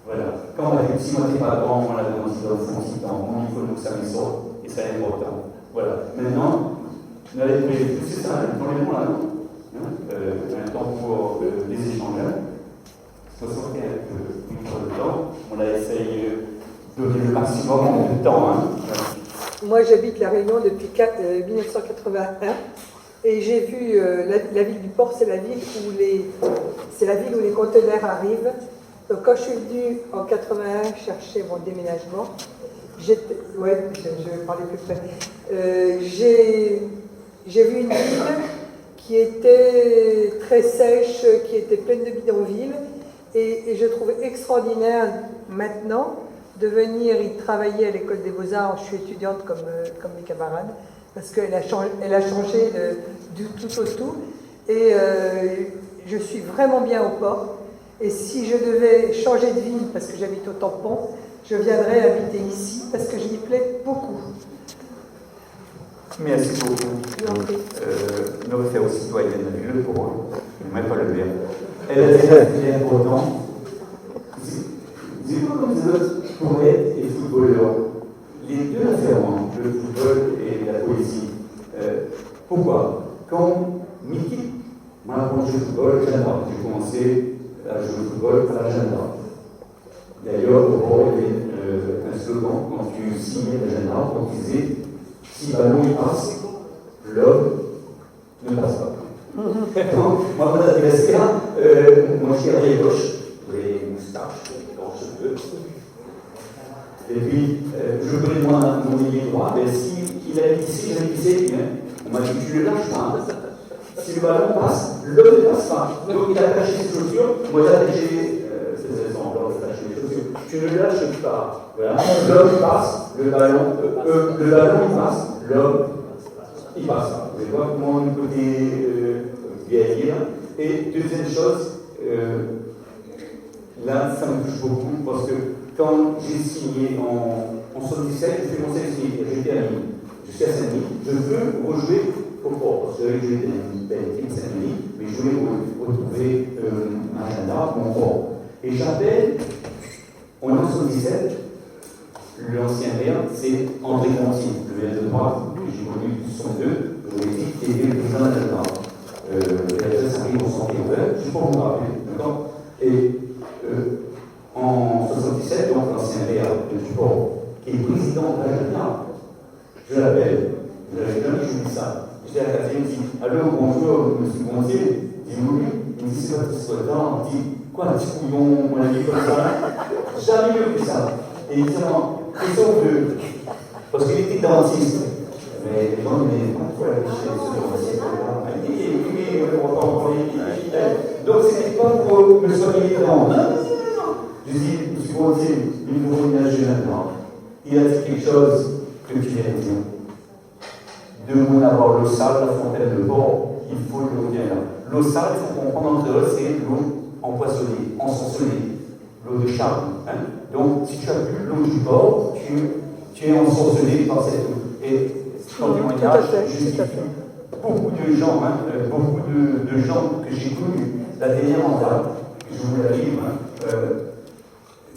Voilà. Quand on a fait petit, on n'était pas grand, on l'a commencé dans le fond, il faut nous que ça me sorte, et c'est important. Voilà. Maintenant, on a les c'est ça, dans les mots là, non? Un temps pour les échanges. 61 micro de temps. On a essayé de donner le maximum de temps. Hein. Moi, j'habite La Réunion depuis 1981 et j'ai vu la ville du port, c'est la ville où les conteneurs arrivent. Donc, quand je suis venue en 81 chercher mon déménagement, je vais parler plus près. J'ai vu une ville qui était très sèche, qui était pleine de bidonvilles. Et je trouve extraordinaire maintenant de venir y travailler à l'école des Beaux-Arts. Je suis étudiante comme mes camarades, parce qu'elle a changé du tout au tout. Et je suis vraiment bien au port. Et si je devais changer de ville, parce que j'habite au Tampon, je viendrais habiter ici, parce que je m'y plais beaucoup. Merci beaucoup. Nos références citoyennes, le pour même pas le verbe. Elle a été important. C'est pas comme les autres poètes et footballeurs. Les deux référents, le football et la poésie. Pourquoi? pourquoi? Quand Mickey m'a appris à jouer au football, j'ai commencé à jouer au football à l'agenda. D'ailleurs, au bord, il y avait un slogan quand tu signais l'agenda, quand tu disais si le ballon il passe, l'homme ne passe pas. Donc, moi, mon adversaire, moi je suis arrière gauche, les moustaches, les grands cheveux. Et puis, je prenais mon ailier droit, mais s'il a glissé, j'ai glissé, on m'a dit tu le lâches pas. Si le ballon passe, l'homme ne passe pas. Donc il a attaché ses chaussures, moi j'ai attaché ses semblables, j'ai attaché les chaussures. Tu ne lâches pas. Voilà. L'homme passe, le ballon il passe, l'homme il passe pas. Vous voyez mon côté guerrier. Et deuxième chose, là ça me touche beaucoup parce que quand j'ai signé en 77, j'ai fait mon sélection, j'étais à Nîmes, jusqu'à Saint-Denis, je veux rejouer au port, parce que j'avais joué une belle équipe Saint-Denis, mais je voulais retrouver un agenda, mon port. Et j'appelle, en 1977, l'ancien maire, c'est André Montier, le maire de droite, que j'ai connu en 62, je lui ai dit qu'il était le président de l'agenda. Ça arrive au centre ouvert, je ne sais pas vous rappeler, d'accord? Et en 77, donc l'ancien maire de Duport, qui est président de l'agenda, je l'appelle, je n'avais jamais joué ça. J'étais à la quatrième, il dit allô, bonjour, monsieur Montier. Il dit oui, il me dit c'est pas tout ce temps. Il dit quoi, un petit couillon, on a dit comme ça. Jamais vu ça. Et il dit non, question de. Parce qu'il était dentiste. Mais les gens me disaient pourquoi aller chez ce dentiste là? Il dit oui, on va pas en parler. Donc c'était pas pour me soigner les dents. Non. Je dis, monsieur Montier, il nous faut ménager maintenant. Il a dit quelque chose que tu viens de dire. De mon avoir l'eau sale, la fontaine de port, il faut le revenir là. L'eau sale, il faut comprendre entre eux, c'est l'eau empoisonnée, ensorcelée, l'eau de charbon. Hein? Donc, si tu as bu l'eau du port, tu es ensorcelé par cette eau. Et quand tu témoignage justifie beaucoup de gens, beaucoup de gens que j'ai connus, la dernière en date, je vous la livre,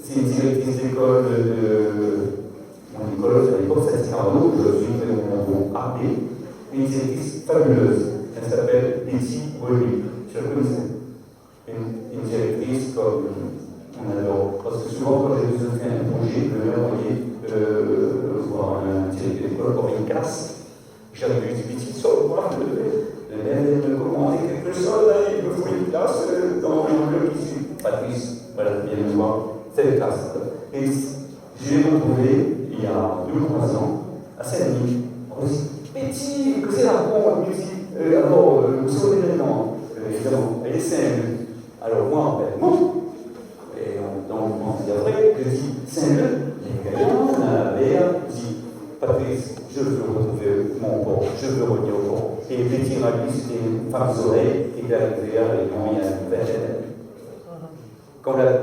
c'est une directrice d'école mon école, à l'époque, c'était Carnot, je suis de mon AP, une directrice fabuleuse. Elle s'appelle Betty Bolley. Je la connaissais. Une directrice comme on adore. Parce que souvent, quand j'ai besoin de faire un projet, je vais envoyer voir un directeur d'école pour une classe. J'arrive, je dis Betty, sors-moi, elle me commandait quelque chose, il me faut une classe dans le lycée. Patrice, voilà, viens me voir, c'est une classe. Et je l'ai retrouvé il y a 2 ou 3 ans, à Saint-Denis. On me dit, Betty, que c'est la bombe? Elle me dit, alors, vous savez maintenant, évidemment, elle est Saint-Leu. Alors moi, et dans le monde, c'est vrai, je dis, Saint-Leu, il y a quelqu'un, la mère, je dis, Patrice, je veux retrouver mon port, je veux revenir au port. Et Betty m'a dit, c'était une femme soleil qui est arrivée à Réunion il y a une vingtaine d'années. Quand elle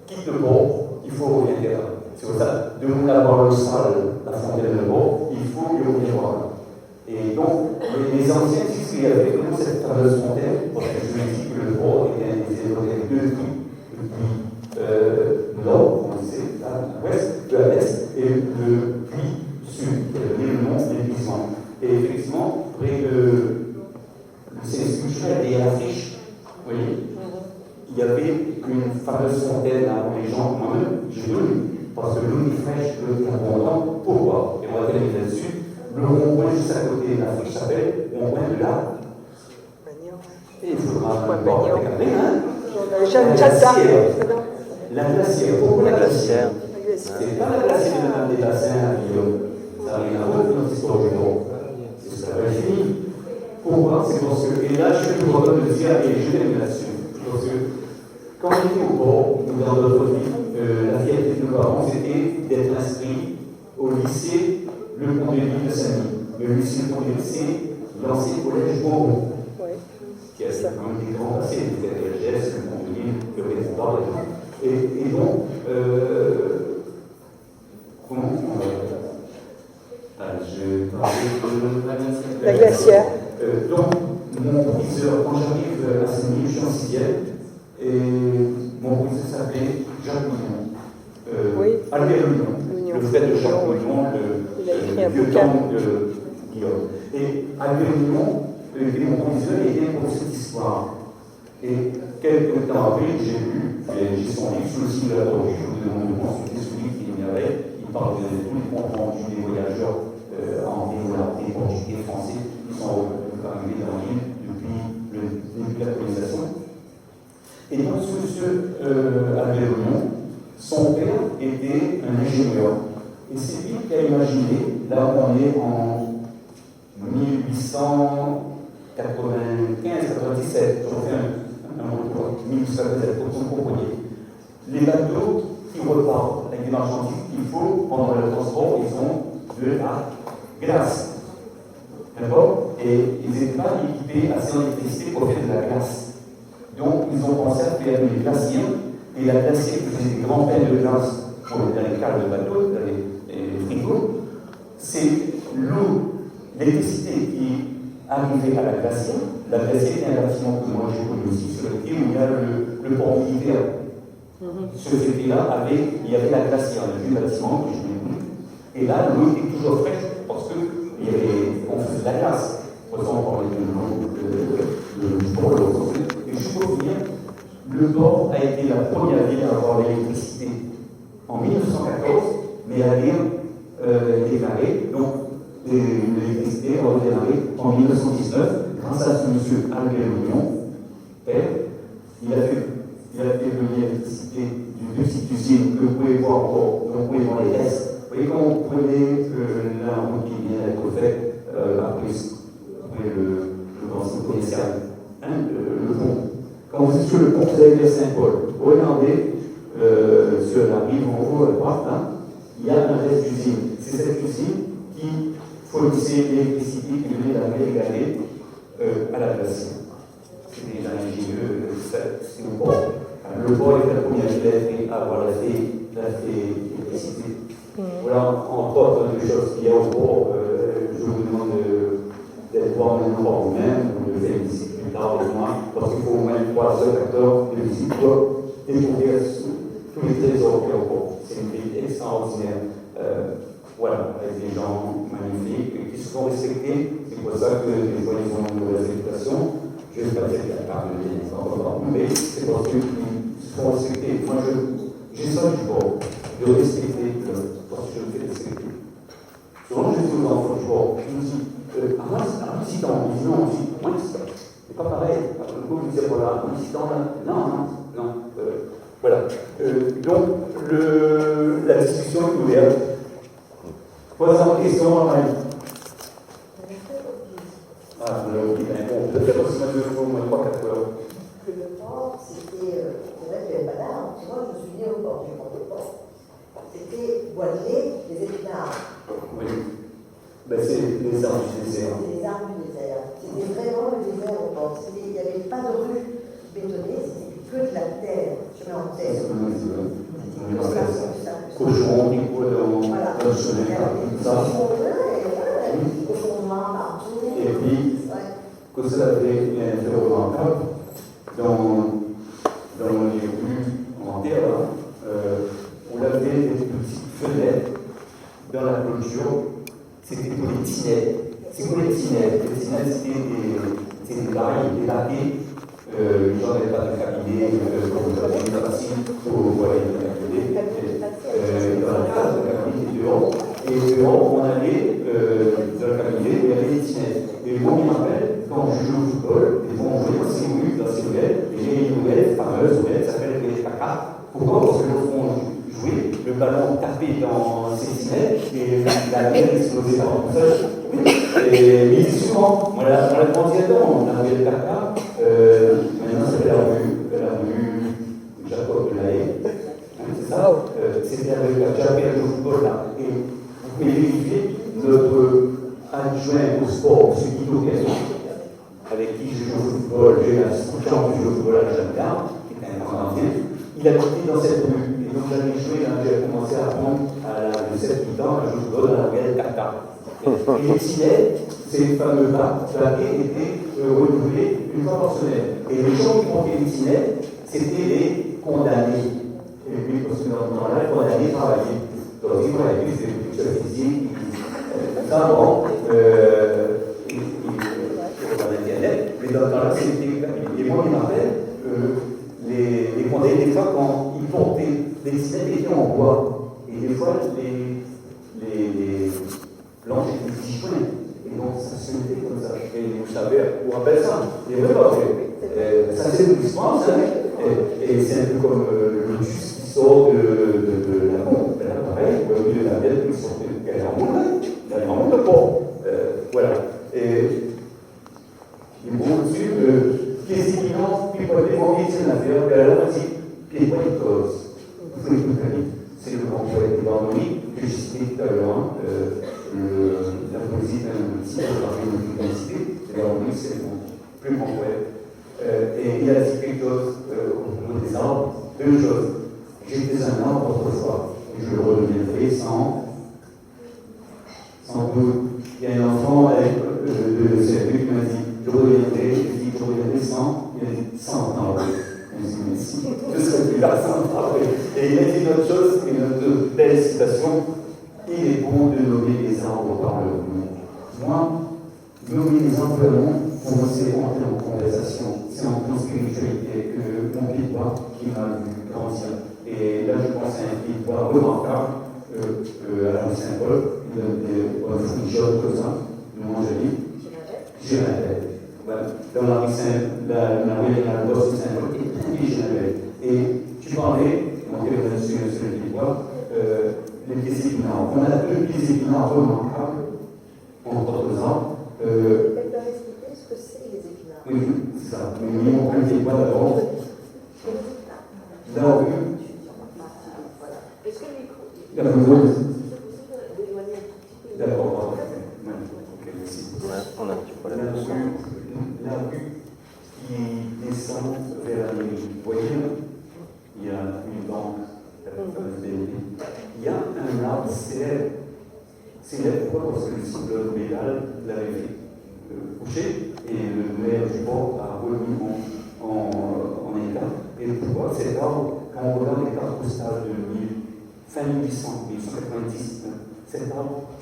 quitte le port, il faut revenir là. C'est pour ça, de vous avoir le sale, la fontaine de port, il faut y revenir voir. Et donc, les anciens disent qu'il y avait comme cette fameuse fontaine, parce que je me dis que le port était un des éléments de puits, depuis nord, on disait, à l'ouest, de l'est, et le puits sud, qui a donné le nom d'épuisement. Et effectivement, près de ces sculptures et affiches, vous voyez, il y avait une fameuse fontaine là où les gens, moi-même, j'ai donné, parce que l'eau est fraîche, l'eau est abondante. Pourquoi? Et on va terminer là-dessus. Le rond-point juste à côté de l'affiche s'appelle rond-point de l'Arc. Et il faudra voir regarder, hein? La glacière. Pourquoi la glacière? C'est pas la glacière de Madame des Bassins à Guillaume. Ça n'a rien à voir avec notre histoire du Nord. C'est ce que ça va être fini. Pourquoi? C'est parce que, et là, je suis content de dire, et je vais là-dessus. Parce que quand on était au port, ou dans notre vie, la fierté de nos parents, c'était d'être inscrit au lycée Le Pont de l'Île de Saint-Denis. Le lycée Le Pont de l'Île, c'est l'ancien collège Bourbon. Qui a quand même des grands passés, le LGS, Le Pont de l'Île, le Réservoir, et donc, comment je parlais de la glacière. Donc, mon professeur, quand j'arrive à Saint-Denis, je suis en 6e, et mon professeur s'appelait Jacques Mignon. Albert Mignon, le frère de Jacques Mignon, le vieux temps de Guillaume. Et Albert Mignon, était mon professeur et était professeur d'histoire. Et quelques temps après, j'ai son livre sur le simulateur du jour, je vous demande de consulter ce livre qui est merveilleux. Il parle de tous les comptes rendus des voyageurs anglais, hollandais, portugais, français, qui sont arrivés dans l'île depuis le début de la colonisation. Et donc, ce monsieur Albert Lyon, son père était un ingénieur. Et c'est lui qui a imaginé, là on est en 1895-97, je refais un retour, 1897, comme vous comprenez. Les bateaux qui repartent avec des marchandises, il faut, pendant le transport, ils ont de la glace. D'accord? Et ils n'étaient pas équipés assez en électricité pour faire de la glace. Donc, ils ont pensé à faire des glaciers, et la glacière faisait des grands pains de glace pour dans les cales de bateau, dans les frigos. C'est l'eau, l'électricité qui arrivait à la glacière. La glacière est un bâtiment que moi j'ai connu aussi, sur le quai où il y a le port militaire. Ce fait-là, il y avait la glacière, le vieux bâtiment que j'ai connu. Et là, l'eau était toujours fraîche parce qu'on faisait de la glace. Pour ça, on parlait de port l'eau. Et juste pour finir, le port a été la première ville à avoir l'électricité en 1914, mais la guerre déclarée, donc l'électricité a redémarré en 1919 grâce à ce monsieur Albert Lyon, père. Il a fait venir l'électricité d'une petite usine que vous pouvez voir encore, donc vous pouvez voir les restes. Vous voyez quand vous prenez la route qui vient d'être faite après le grand commercial, le pont. Quand vous êtes sur le pont, vous avez le Saint-Paul. Regardez sur la rive en haut à droite, il y a un reste d'usine. C'est cette usine qui fournissait l'électricité qui venait d'arriver égalée à la glacière. C'est des ingénieux, c'est au port. Le port est la première ville à avoir la l'électricité. Voilà, entre autres des choses qu'il y a au port, je vous demande d'être voir maintenant par vous-même, de faire une visite plus tard avec moi, parce qu'il faut au moins 3 heures, 4 heures de visite pour découvrir tous les trésors qu'il y a au port. C'est une ville extraordinaire. Voilà, avec des gens magnifiques qui se font respecter. C'est pour ça que des fois ils ont une mauvaise réputation. Je ne vais pas dire qu'il y a pas de gens, mais c'est parce qu'ils se font respecter. Moi, j'ai ça du bord, de respecter, parce que je me fais respecter. Souvent, je dis aux enfants du bord, je me dis, un visitant, ils disent non, on dit, moi, c'est pas pareil. Après le coup, je me dis, voilà, un visitant, non. Voilà. Donc, la discussion est ouverte. Posez une question, Marie. Vous l'avez oublié, mais bon, peut-être aussi au moins 3-4 heures. Que le port, c'était. C'est vrai qu'il n'y avait pas d'arbres. Moi, je me suis née au port, j'ai porté au port. C'était boisé, des épinards. Oui. Ben, c'est les arbres du désert. C'est les arbres du désert. C'était vraiment le désert au port. Il n'y avait pas de rue bétonnée, c'était que de la terre, chemin en terre. Cochon, des cours Voilà. dans le soleil, tout ça. Cochon noir partout. Et puis, que ça avait été remarquable dans les rues en terre, on avait des petites fenêtres dans la clôture. C'était pour les tinelles. C'est pour les tinelles. Les tinelles, c'était des barils, des laqués. Les gens n'avaient pas de cabinet, comme vous avez dit, facile pour voir les cabinet. Dans la case, le cabinet était dehors. Et dehors, on allait dans le cabinet, il y avait des tinelles. Et moi, je me rappelle, quand je joue au football, et bon, on jouait dans ces rues, dans ces nouvelles, et j'ai une nouvelle fameuse, qui s'appelle les caca. Pourquoi? Parce que au fond, jouer, le ballon tapait dans ces tinelles, et la mienne explosait par tout ça. Mais souvent, on l'a grandi dedans, on avait le caca. Maintenant, c'est la rue Jacob de la Haye. C'est ça? C'était avec la Jacob au football là. Et vous pouvez vérifier notre adjoint au sport, M. Guido Casson, avec qui je joue au football, j'ai la chance de jouer au football à la Jeanne-D'Arc, qui est un grand ancien. Il habitait dans cette rue. Et donc j'avais joué, j'ai commencé à apprendre à l'âge de 7-8 ans à jouer au football dans la ruelle Tata. Et les tinelles, ces fameux papiers étaient renouvelés une fois par semaine. Et les gens qui portaient les tinelles, c'était les condamnés. Et puis, parce que dans ce moment-là, les condamnés travaillaient. Donc, ils travaillaient, c'était des pictures physiques, ça, bon, Et dans là, c'était. Et moi, je me rappelle, les condamnés, des fois, quand ils portaient, les disciplines étaient en bois. Et des fois, les planches étaient disjointes. Et donc, ça se mettait comme ça. Et vous savez, vous rappelez ça? Les vrais portraits. Ça, c'est le mouvement, ça. Et c'est un peu comme le jus qui sort de la pompe. Pareil, au milieu de la bête, qui sort de. Elle remonte le pont. Voilà. Et bon, dessus, les éminents, puis pour les moyens de l'affaire, elle a dit, puis les moyens de cause. Vous pouvez tout faire. C'est le grand poète Bandoni, que j'ai cité tout à l'heure, la poésie d'un petit peu de l'université, c'est Bandoni, c'est le plus grand poète. Et il a dit quelque chose au niveau des arbres, deux choses. J'étais un arbre autrefois, et je le redeviendrai sans doute. Il y a un enfant de Servu qui m'a dit, je reviendrai, je reviendrai sans, il a dit 100 ans. Je serai plus là 100 ans. Et il a dit une autre chose, une autre belle citation, il est bon de nommer les arbres par leur nom. Moi, nommer les arbres par leur nom, pour moi, c'est entrer en conversation, c'est entrer en spiritualité, que mon pied-bois qui m'a vu grandir. Et là, je pense à un pied-bois remarquable, à la rue Saint-Paul, un fruit jaune comme ça, le Angélique. J'ai la tête. Voilà. Dans la rue la bosse de Saint-Paul, et j'ai la tête. Et tu parlais, on était sur le pied-bois, les pieds épinards. On a deux pieds épinards remarquables, entre autres arbres. Elle va expliquer ce que c'est les épinards. Oui, c'est ça. Mais on prend le pied-bois d'abord. Là, on veut. Est-ce que le micro. D'accord, ok, merci. On a un petit problème. La rue qui descend vers la mairie. Vous voyez, il y a une banque, il y a un arbre célèbre. Célèbre pourquoi? Parce que le cycle métal l'avait couché et le maire du port a remis en état. Et pourquoi cet arbre, quand on regarde les cartes postales de fin 1800, 1890,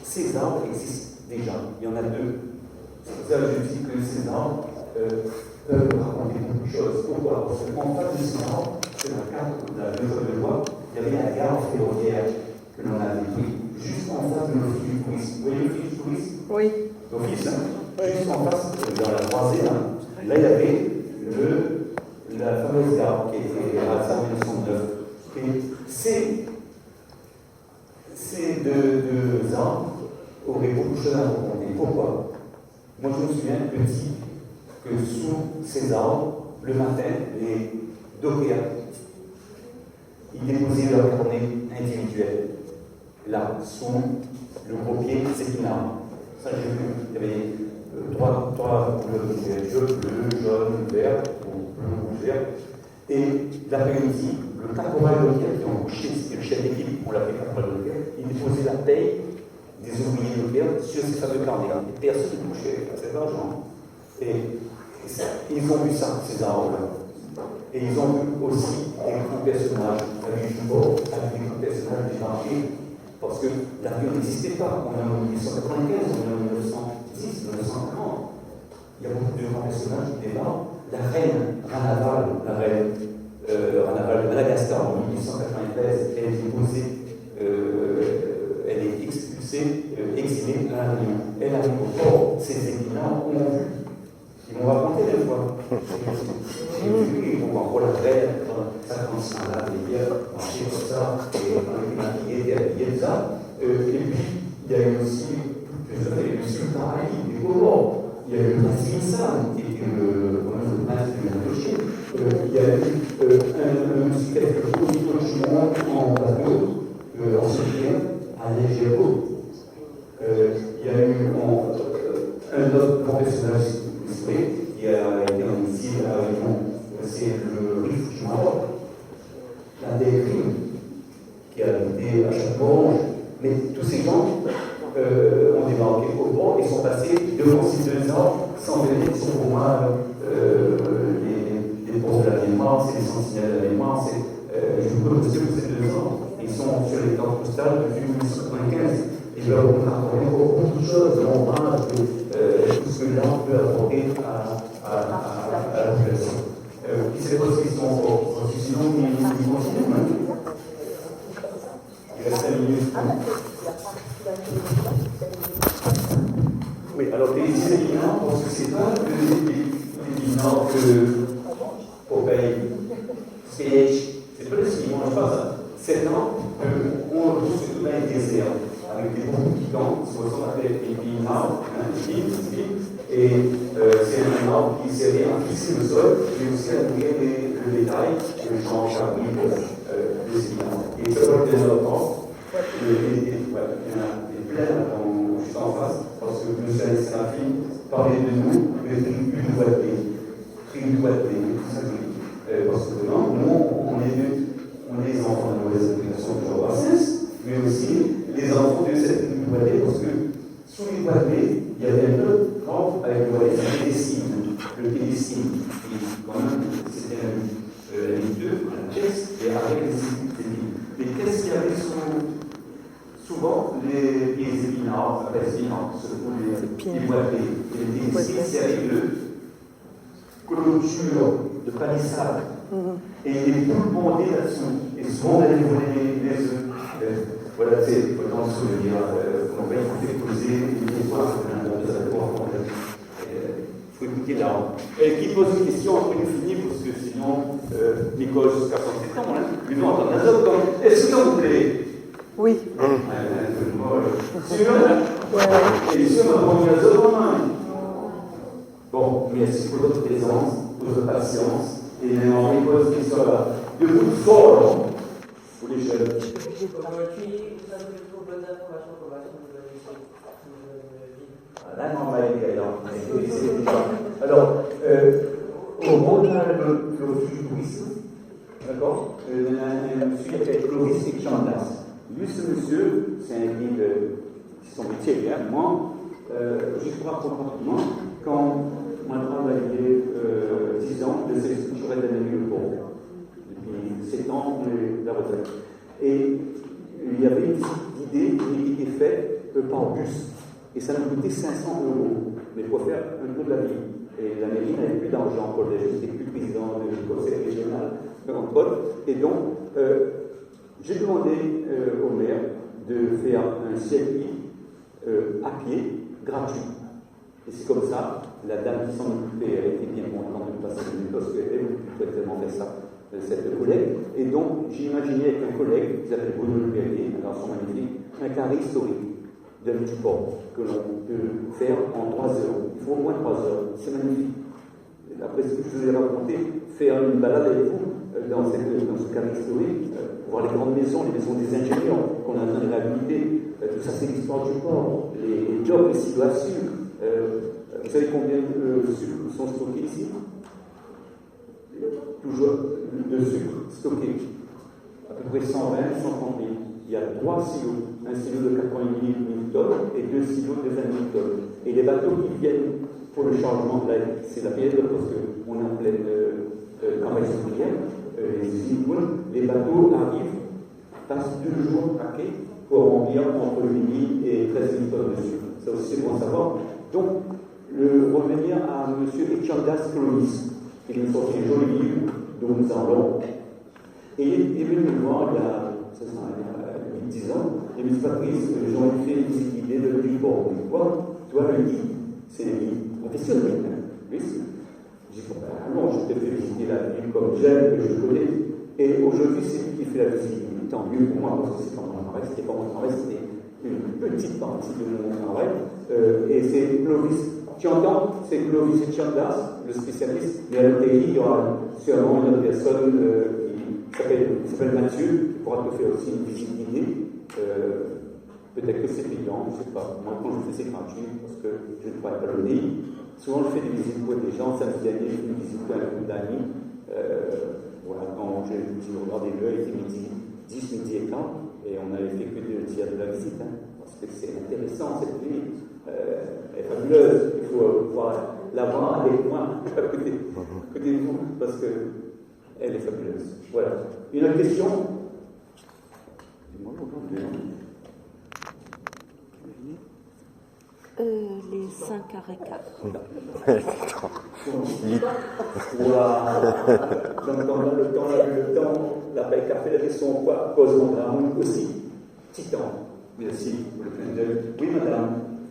ces arbres existent déjà. Il y en a deux. C'est pour ça que je dis que ces arbres peuvent raconter beaucoup de choses. Pourquoi? Parce qu'en face de ces arbres, c'est dans le cadre de la loi, il y avait la gare ferroviaire que l'on avait pris juste en face de l'office du tourisme. Vous voyez l'office du tourisme? Oui. L'office, hein? Juste en face, dans la croisée, là, il y avait la fameuse gare qui a été réalisée en 1909. Et ces deux arbres auraient beaucoup de choses à raconter. Pourquoi? Moi, je me souviens, petit, que sous ces arbres, le matin, les dockers, ils déposaient leur tournée individuelle. Là, sous le gros pied, c'est une arme. Ça, j'ai vu. Il y avait trois couleurs de bleu, jaune, vert, ou bleu, rouge, vert. Et l'après-midi, le caporal local qui est embauché, c'était le chef d'équipe, on l'appelait caporal local, il déposait la paye des ouvriers locaux sur ces fameux carnets. Et personne ne touchait à cet argent. Et ils ont vu ça, ces arbres-là. Et ils ont vu aussi des grands personnages, avec des grands personnages débarqués, parce que la rue n'existait pas. On est en 1895, on est en 1910, 1940. Il y a beaucoup de grands personnages qui débarquent. La reine Ranaval, la reine Ranaval de Madagascar en 1893, elle est déposée, elle est expulsée, exilée à La Réunion. Elle arrive au port, ces épinards ont vu. Ils m'ont raconté des fois. J'ai vu, ils vont encore la reine, ça commence à la rivière, marcher comme ça, et on est maquillé, habillé, ça. Et puis, il y a eu aussi, le sultan Ali, des Comores. Il y a eu le prince Vincent, qui était le prince de l'Indochine. Il y a eu quelques compositeurs chinois en bateau, en Syrie, à l'Algérie. Il y a eu un autre grand personnage qui a été en exil à La Réunion, c'est le riche du Maroc, l'un des crimes, qui a habité à Châteauborge. Mais tous ces gens ont débarqué au port et sont passés devant ces deux arbres sans venir, ils sont pour moi les postes de la mémoire, c'est les sentinelles de la mémoire, je vous peux aussi que ces deux arbres, ils sont sur les cartes postales depuis 1995. Ils leur ont apporté beaucoup de choses, l'ombrage, tout ce que l'art peut apporter à c'est parce qu'ils sont forts. Parce que sinon, ils continuent. Hein. Il reste 5 minutes. Oui, alors les éminents, parce que c'est pas les éminents que Popeye, Sage, c'est pas les éminents, je pense, c'est non, on retrouve surtout dans les déserts, avec des groupes qui campent, ce qu'on appelle les éminents, et c'est un arbre qui sert à fixer le sol, mais aussi à nourrir le bétail, le champ, les éminents. Et ça va être des enfants. Il y a plein juste en face, parce que M. Alessandri parlait de nous, de une doigté, tout ça joli. Parce que non, nous, on est les enfants de mauvaise application de Jehovah, mais aussi les enfants de cette doigté, parce que sous les doigtés, il y avait un autre camp avec le télécine, qui, quand même, c'était la ligne 2, la pièce, et avec les lignes. Mais qu'est-ce qu'il y avait souvent les épinards, surtout les boîtiers. Et les télécines, c'est avec le clôture de palissade. Et les poules bondaient là-dessous. Et souvent, on allait voler les œufs. Voilà, c'est dans le souvenir. On va écouter poser les fois, il faut écouter là. Et qui pose une question après nous finir, parce que sinon, Nicole, jusqu'à 107 ans, lui demande un azote. Est-ce que vous plaît? Oui. Et sûr, on a promis un azote en main. Bon, merci pour votre présence, pour votre patience. Et on pose une question là. De vous fort, pour les jeunes. Là, non, on va aller alors, au montage de tourisme, d'accord, il y a un monsieur qui s'appelle Clovis et Chandas. Lui, ce monsieur, c'est un guide, son métier, bien, moi, juste pour raconter rapidement, quand on a travaillé 10 ans de sélection culturelle d'analyse le pauvre, depuis 7 ans de la retraite. Et il y avait une petite idée qui était faite par bus. Et ça nous coûtait 500 €, mais pour faire un tour de la ville. Et la mairie n'avait plus d'argent pour les j'étais plus président du conseil régional, entre autres. Et donc, j'ai demandé au maire de faire un circuit à pied, gratuit. Et c'est comme ça, la dame qui s'en occupait, elle était bien contente de passer une parce qu'elle ne pouvait tellement faire ça, cette collègue. Et donc, j'ai imaginé avec un collègue, qui s'appelle Bruno Lepellier, un garçon magnifique, un carré historique de du port que l'on peut faire en 3 heures. Il faut au moins 3 heures. C'est magnifique. Après ce que je vous ai raconté, faire une balade avec vous dans ce carré historique, voir les grandes maisons, les maisons des ingénieurs qu'on est en train de réhabiliter. Tout ça, c'est l'histoire du port. Les jobs, les silos à sucre. Vous savez combien de sucres sont stockés ici? Toujours de sucre stocké. À peu près 120, 130 000. Il y a 3 silos. Un silo de 88 000 tonnes et 2 silos de 20 000 tonnes. Et les bateaux qui viennent pour le changement de la vie, c'est la période parce qu'on est en pleine campagne ouvrière, les usines, les bateaux arrivent, passent 2 jours à quai pour remplir entre 8 000 et 13 000 tonnes de sucre. Ça aussi, c'est bon à savoir. Donc, revenir à M. Echandas Clovis, qui nous sorti un joli livre dont nous parlons. Et il est venu me voir il y a 10 ans, et M. Patrice, j'ai fait une petite idée de l'e-board. Tu vois, le guide, c'est le guide professionnel. Oui, j'ai dit, non, je t'ai fait visiter la ville comme j'aime, que je connais. Et aujourd'hui, c'est lui qui fait la visite. Tant mieux pour moi, parce que c'est pas mon travail, c'était pas mon travail, c'était une petite partie de mon travail. Et c'est Clovis. Tu entends? C'est Clovis et Chandas, le spécialiste. Mais à l'ATI, il y aura sûrement une autre personne qui s'appelle Mathieu, qui pourra te faire aussi une visite guidée. Peut-être que c'est payant, je ne sais pas. Moi, quand je fais, c'est gratuit, parce que je ne pourrais pas le dire. Souvent, je fais des visites pour des gens. Samedi dernier, j'ai fait une visite pour un groupe d'amis. Voilà, quand j'ai regardé l'heure, il était midi 10, midi et quart, et on avait fait que 2 tiers de la visite, parce que c'est intéressant, cette ville. Elle est fabuleuse. Il faut pouvoir la voir avec moi, à côté de vous, parce qu'elle est fabuleuse. Voilà. Une autre question? Les 5h15. Le temps, la paix café, la question quoi, cosmogramme aussi. Titan. Merci pour le plein d'œil. Oui, madame.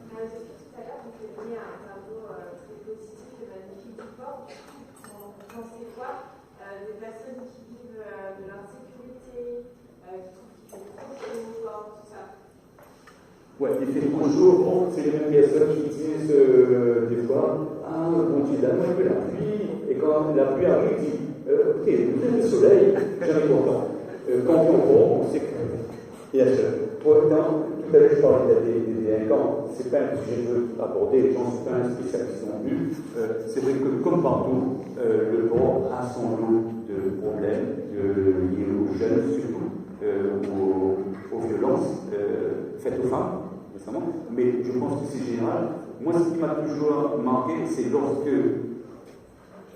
Tout à l'heure, vous avez donné un tableau très positif et magnifique du port. Vous pensez quoi des personnes qui vivent de l'insécurité, qui trouvent qu'il fait trop chaud au port, tout ça? Ouais, il fait trop chaud. Bon, c'est les mêmes personnes qui disent des fois, ah, bon, tu donnes un peu la pluie, et quand la pluie arrive, il dit, ok, le soleil, jamais content. Quand on voit, on sait qu'il y a ça. Pourtant, tout à l'heure, je parlais des délinquants, c'est pas un sujet que je veux aborder, les gens ne sont pas un spécialiste non plus. C'est vrai que, comme partout, le port a son lot de problèmes liés aux jeunes, surtout, aux violences faites aux femmes, récemment. Mais je pense que c'est général. Moi, ce qui m'a toujours marqué, c'est lorsque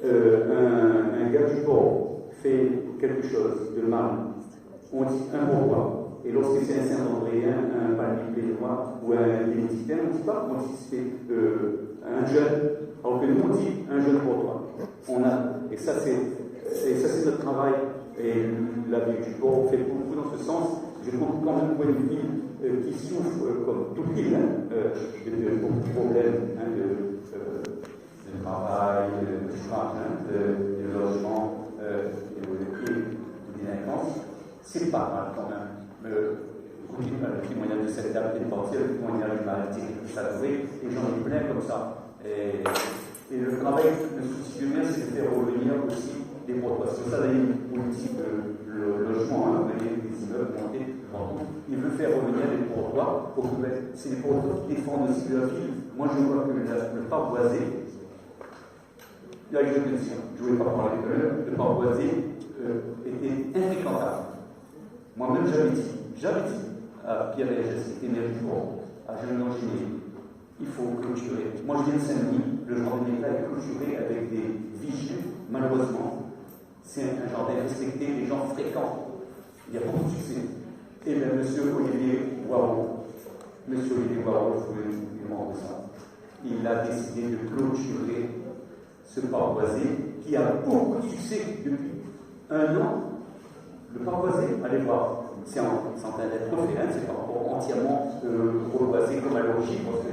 un gars du port fait quelque chose de mal, on dit un pourquoi. Et lorsque c'est un Saint-Andréen, un Palmier-Pénois ou un bénédictin, on ne dit pas, on dit c'est un jeune, alors que nous on dit un jeune pour toi. Et ça c'est notre travail. Et la ville du port fait beaucoup dans ce sens. Je trouve quand même pour une ville qui souffre, comme toute ville, de beaucoup de problèmes de travail, de chômage, de logement et de délinquance. C'est pas mal quand même. Le témoignage de cette dame qui est partie, le témoignage de Marie qui s'adouait, et j'en ai plein comme ça. Et le travail de souci du maire, c'est de faire revenir aussi des protoirs. C'est ça d'ailleurs une politique de logement, des immeubles montés, il veut faire revenir les protoirs. C'est les protoirs qui défendent aussi leur ville. Moi je vois que le parc boisé, là je veux dire, je ne voulais pas parler de l'heure, le parc boisé était infréquentable. Moi-même, j'avais dit à Pierre-Légès, qui était maire du port, à Jeune-Langinier, il faut clôturer. Moi, je viens de Saint-Denis, le jardin d'État est clôturé avec des vigiles, malheureusement. C'est un jardin respecté, les gens fréquentent. Il y a beaucoup de succès. Et bien, M. Olivier Waro, vous pouvez lui demander ça, il a décidé de clôturer ce parc boisé qui a beaucoup de succès depuis un an. Le parc boisé, allez voir, c'est en train d'être refait, c'est pas encore entièrement reboisé comme à l'origine, parce que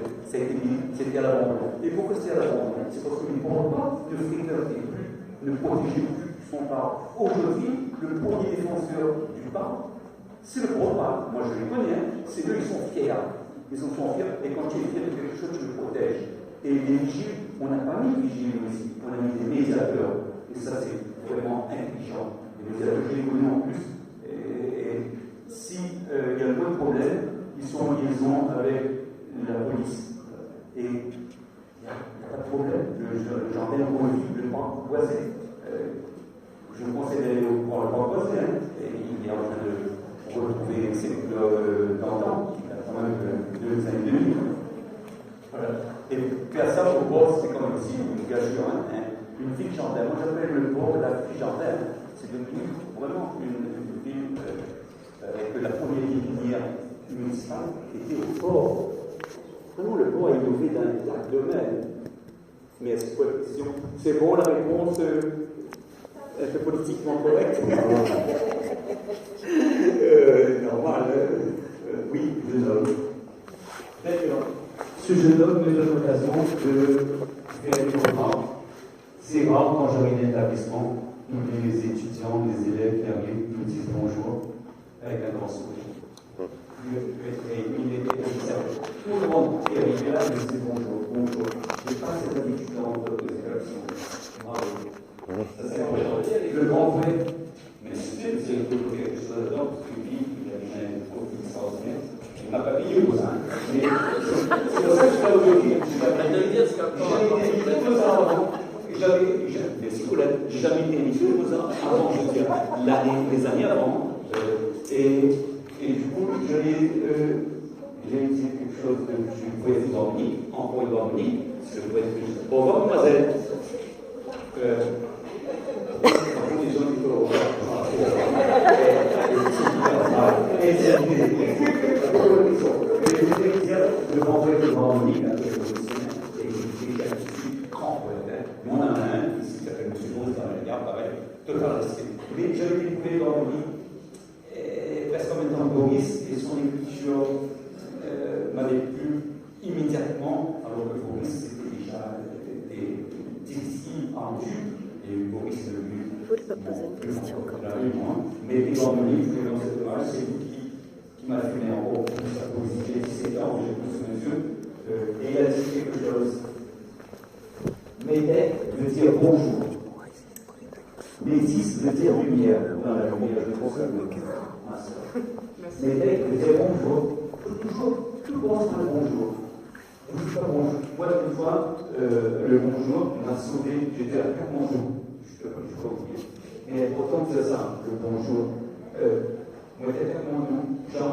c'était à l'abandon. Et pourquoi c'était à l'abandon? C'est parce qu'il ne pourra pas ne fréquenter plus, ne protéger plus son parc. Aujourd'hui, le premier défenseur du parc, c'est le parc. Moi je les connais, c'est eux, ils sont fiers. Ils en sont fiers, et quand tu es fier de quelque chose, tu le protèges. Et les vigiles, on n'a pas mis de vigiles aussi, on a mis des médiateurs. Et ça, c'est vraiment intelligent. Les médiateurs, je les connais en plus. Et si il y a le bon problème, ils sont en liaison avec la police. Et il n'y a pas de problème. J'en ai envie le parc boisé. Je vous conseille d'aller voir le parc boisé. Et il est en train de retrouver ses d'antan, qui a quand même 2 années et demi. Voilà. Et faire ça au port, c'est quand même aussi une gageure, une ville jardin. Moi j'appelle le port la ville jardin. C'est devenu vraiment une ville que la première ligne municipale était au port. Vraiment, le port a innové dans un domaine. Mais est-ce quoi la question? C'est bon la réponse un peu politiquement correcte? Normal, oui, jeune homme. D'accord. Ce jeune homme me donne l'occasion de faire des programmes. C'est rare quand j'arrive dans l'établissement, les étudiants, les élèves qui arrivent nous disent bonjour avec un grand sourire. Il était tout le monde qui arrivait là me disait bonjour. Je n'ai pas cette habitude dans d'autres établissements. Bravo. Ça c'est le grand frère. Mais c'est quelque chose dedans, parce que lui, il a une profil extraordinaire. Il m'a pas payé pour ça. Mais c'est pour ça que je suis là aujourd'hui. Merci Colette. J'ai jamais été invité aux ans avant, je veux dire, les années avant. Et du coup, j'ai utilisé quelque chose que je pouvais vous emmener, encore une fois emmener, parce que je pouvais être. Au revoir, mademoiselle. Les gens qui peuvent le renvoyer devant Monique, Malaga, pareil, total respect. Mais j'avais découvert dans mon livre, presque en même temps Boris, et son écriture m'avait plu immédiatement, alors que Boris, c'était déjà difficile en tube, et Boris le plus. Il ne faut pas poser une question quand même. Mais dans mon livre, dans cet hommage, c'est vous qui m'a fait encore plus sa poésie. J'ai 17 ans, j'ai plus sous mes yeux, et il a dit quelque chose. Médec veut dire bonjour. Métis veut dire lumière. Dans la lumière, je trouve ma soeur. Médec veut dire bonjour. Tout commence par le bonjour. On dit pas bonjour. Moi, une fois, le bonjour m'a sauvé. J'étais à plus bonjour. Je ne peux pas oublier. Mais pourtant, c'est ça, le bonjour. Moi, j'étais à mon nom. Jean,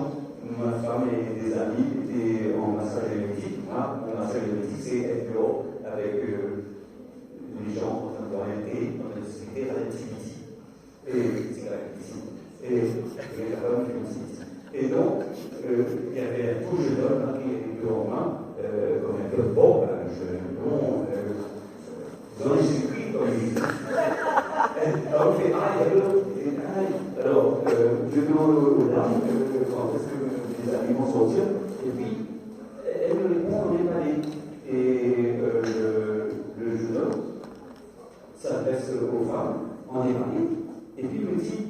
ma femme et des amis étaient en massage électrique. Mon massage électrique, c'est être dehors avec les gens en train de d'orienter dans la société à l'activité. Et c'est l'activité. Et la femme qui aussi. Et donc, il y avait un tout jeune homme qui était devant moi, comme un peu bon, dans les circuits, comme il dit. Alors, on fait aïe, alors, je demande aux dames quand est-ce que les amis vont sortir, et puis elle me répond en néerlandais. Et le jeune homme s'adresse aux femmes en néerlandais, et puis il me dit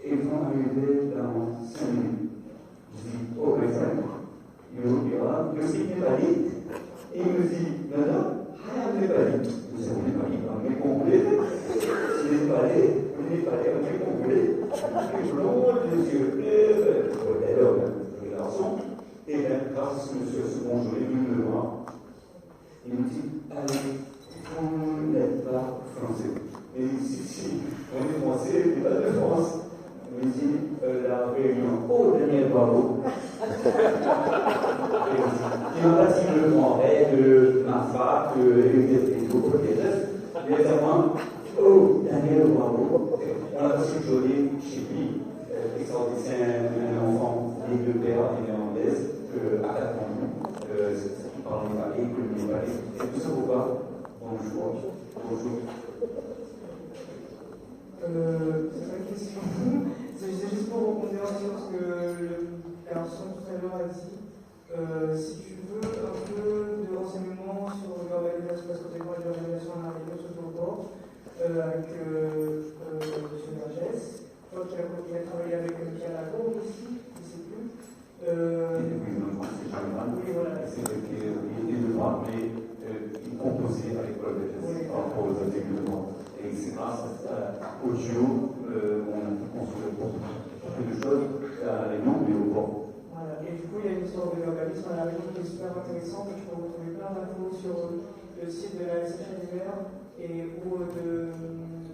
ils vont arriver dans 5 minutes. Je dis, oh, my friend, you speak Nepali? Et il me dit, non, I am Nepali. Vous savez Nepali, mais complet. Si Nepalais, on est complet. Les blonds, les yeux clairs, les garçons. Et bien, grâce à ce monsieur, ce bonjour, il me voit. Il me dit, allez, on n'est pas français. Et si, on est français, on n'est pas de France. Il me dit, la réunion, oh, Daniel Bravo. Il m'a pas dit le grand rêve, ma fac, et tout, mais à moi, oh, Daniel Bravo. On a passé une journée chez lui, extraordinaire, un enfant né de père et néerlandaise, à 4 ans, qui parle néerlandais, que le néerlandais. Et tout ça pourquoi? Bonjour. C'est pas une question. C'est juste pour rebondir sur ce que le garçon tout à l'heure a dit. Si tu veux un peu de renseignements sur l'organisation, parce que tu vois l'organisation à la réunion sur le port, avec M. Vergès. Je crois qu'il a travaillé avec Pierre Lacour aussi, je ne sais plus. Oui, voilà. C'est vrai qu'il était de droit, mais il composait avec Paul Vergès par rapport aux intégriments. Et c'est grâce au duo on se retrouve beaucoup de choses à la réunion, mais au port. Voilà. Et du coup, il y a une histoire de l'organisme à la réunion qui est super intéressante. Tu peux retrouver plein d'infos sur le site de la SHNR et ou de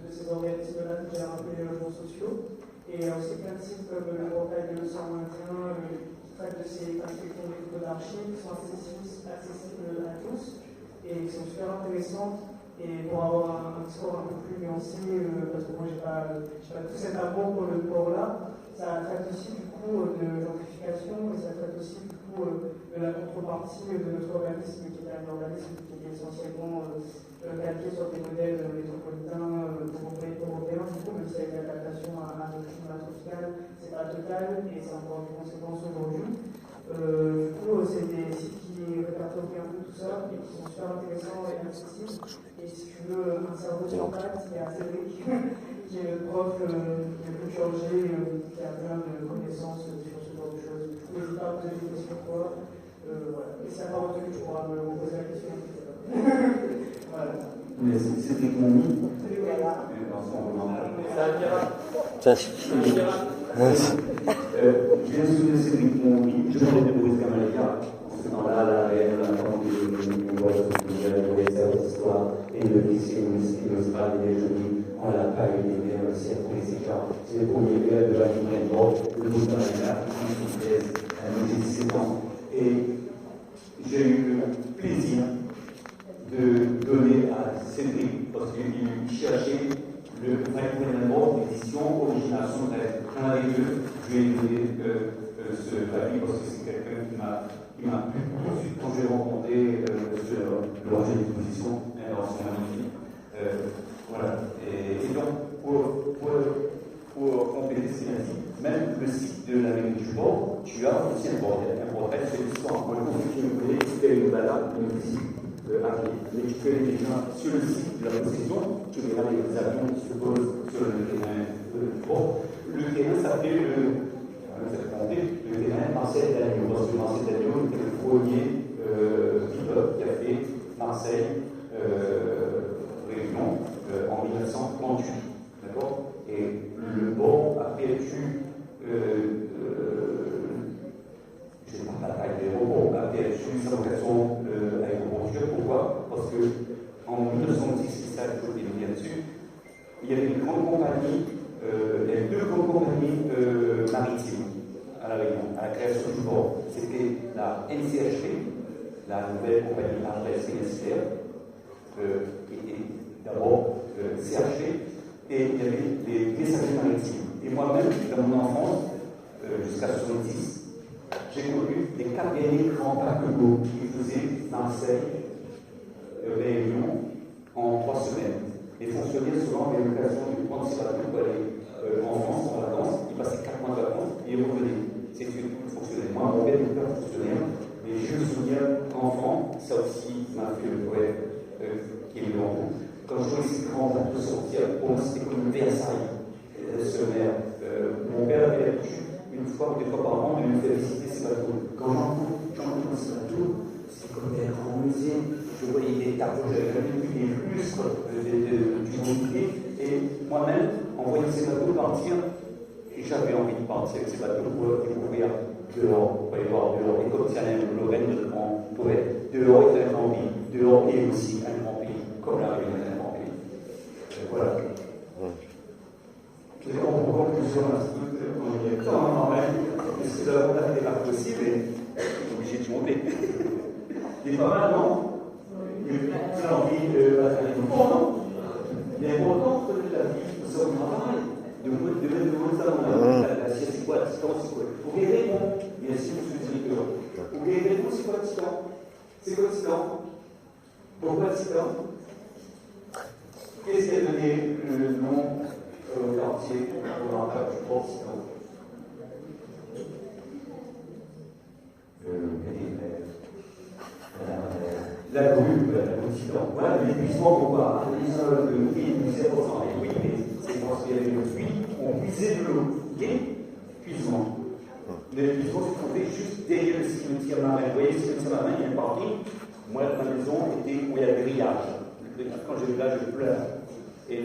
ces organismes-là qui gèrent un peu les logements sociaux. Et aussi plein de sites comme le portail de 121 qui traite de ces inscriptions des photos d'archives qui sont accessibles à tous et qui sont super intéressantes. Et pour avoir un discours un peu plus nuancé, parce que moi j'ai pas tout cet amour pour le port-là, ça traite aussi du coup de gentrification et ça traite aussi du coup de la contrepartie de notre organisme qui est un organisme qui est essentiellement calqué sur des modèles métropolitains européens, du coup, même si avec l'adaptation à notre climat tropical, c'est pas total et ça a encore des conséquences aujourd'hui. Du coup, c'est des sites qui répertorient un peu tout ça et qui sont super intéressants et accessibles. Et si tu veux un cerveau sur pattes, il y a Cédric, qui est le prof de culture G, qui a plein de connaissances sur ce genre de choses. N'hésite pas à poser des questions, quoi. Voilà. Et si tu n'as pas retenu, tu pourras me poser la question. Voilà. Mais c'était mon lit. Je viens de souvenir de Cédric Monvi, je parlais de Boris Gamalica, en ce temps-là, la réelle, la forme de l'histoire et le lycée municipal des Jeunes, on l'a pas eu des vers, le cercle président. C'est le premier vers de la ligne droite, le bout de la j'ai 17 ans. Et j'ai eu le plaisir de donner à Cédric, parce qu'il cherchait le vraiment édition originale son rêve. Un des deux, je lui ai donné ce papier parce que c'est quelqu'un qui m'a plu tout de suite quand j'ai rencontré l'objet d'exposition, c'est magnifique. Voilà. tu as aussi un bordel. Un bordel, c'est l'histoire. Moi, je voulais faire une balade, une visite à pied. Mais tu peux aller déjà sur le site de la possession, tu verras les avions qui se posent sur le terrain. Bon, le terrain s'appelait le terrain Marcel Dagneau, parce que Marcel Dagneau était le premier pilote qui a fait Marseille Réunion en 1938. D'accord. Et le port a perdu, je ne sais pas la taille de l'aéroport, a perdu sa vocation aéroportuaire. Pourquoi? Parce qu'en 1910, ça je vais dire dessus, il y avait une grande compagnie, il y avait deux grandes compagnies maritimes à La Réunion, à la création du port. C'était la NCHP, la nouvelle compagnie Arles Financière, qui était d'abord CHP, et il y avait les messagers maritimes. Et moi-même, dans mon enfance, jusqu'à 70, j'ai connu les 4 derniers grands paquebots qui faisaient Marseille, Réunion, en 3 semaines. Les fonctionnaires, souvent, avaient l'occasion de prendre ces bateaux pour aller en France en vacances. Ils passaient 4 mois de vacances et ils revenaient. C'était tout fonctionnaire. Moi, mon père n'était pas fonctionnaire, mais je me souviens qu'enfant, ça aussi m'a fait le poète qui est venu en haut. Quand je voyais ces grands bateaux sortir, pour moi, c'était comme une Versailles sur mer. Mon père avait l'habitude, une fois ou 2 fois par an, de nous faire visiter ces bateaux. Quand j'entends ces bateaux, c'était comme des grands musées. Je voyais des tableaux, j'avais jamais vu des lustres du mobilier. Et moi-même, en voyant ces bateaux partir, j'avais envie de partir avec ces bateaux pour découvrir dehors, pour aller voir dehors. Et comme c'est Alain Lorraine, le grand poète, dehors est un grand pays, dehors est aussi un grand pays, comme la Réunion est un grand pays. Voilà. Je vais en conclusion, on y est quand même, puisque la montagne n'est pas possible, et je suis obligé de monter. Il est pas mal, non? Il a envie d'aller au fond, non? Il est important que la vie soit au travail, de mettre de votre salon. La sieste, c'est quoi? L'assistant, c'est quoi? Vous verrez, bon, bien sûr, je suis directeur. Vous verrez, bon, c'est quoi l'assistant? C'est quoi l'assistant? Pourquoi l'assistant? Qu'est-ce qui a donné le nom au quartier oriental du port Sidan? La grue, Sidan. Voilà l'épuisement qu'on voit. Les uns de nous, ils nous disent oui, mais c'est parce qu'il y avait une pluie, on puisait de l'eau. L'épuisement. L'épuisement se trouvait juste derrière le cimetière marin. Vous voyez, le cimetière marin, il y a un parking. Moi, ma maison était où il y a le grillage. Quand j'ai vu là, je pleure. Et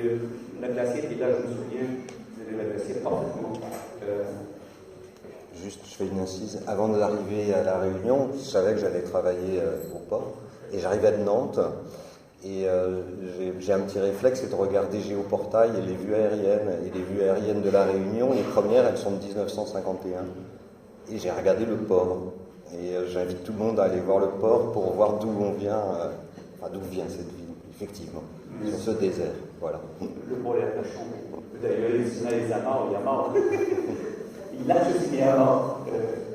la glacière qui est là, je me souviens de la glacière parfaitement. Juste, je fais une incise. Avant d'arriver à La Réunion, je savais que j'allais travailler au port. Et j'arrivais de Nantes. Et j'ai un petit réflexe, c'est de regarder Géoportail et les vues aériennes. Et les vues aériennes de La Réunion, les premières, elles sont de 1951. Et j'ai regardé le port. Et j'invite tout le monde à aller voir le port pour voir d'où on vient, d'où vient cette ville, effectivement, sur ce désert. Voilà. Le port est attachant. D'ailleurs, les amarres, il y a marre. Il lâche aussi les amarres.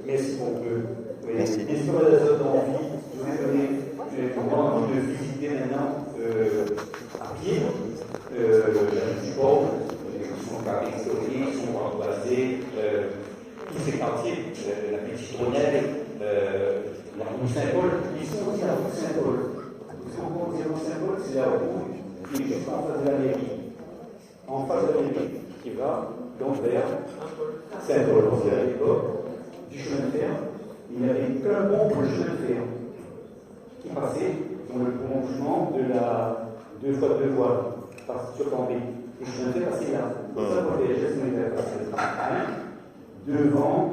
Merci qu'on peut. Merci. Est-ce qu'on a des autres envies? Je vous ai donné envie de visiter maintenant à pied la du port. Son carré historique, son ardoisé, tous ces quartiers, la petite Grenelle, la rue Saint-Paul, ils sont aussi à la rue Saint-Paul. Vous savez pourquoi on dit rue Saint-Paul? C'est la rue qui est juste en face de la mairie. En face de la mairie, qui va donc vers Saint-Paul. Parce qu'à l'époque du chemin de fer, il n'y avait qu'un pont pour le chemin de fer qui passait dans le prolongement de la 2x2 voies sur Cambé. Et je viens de passer là. Pour ça, pour les gestes, on était passé devant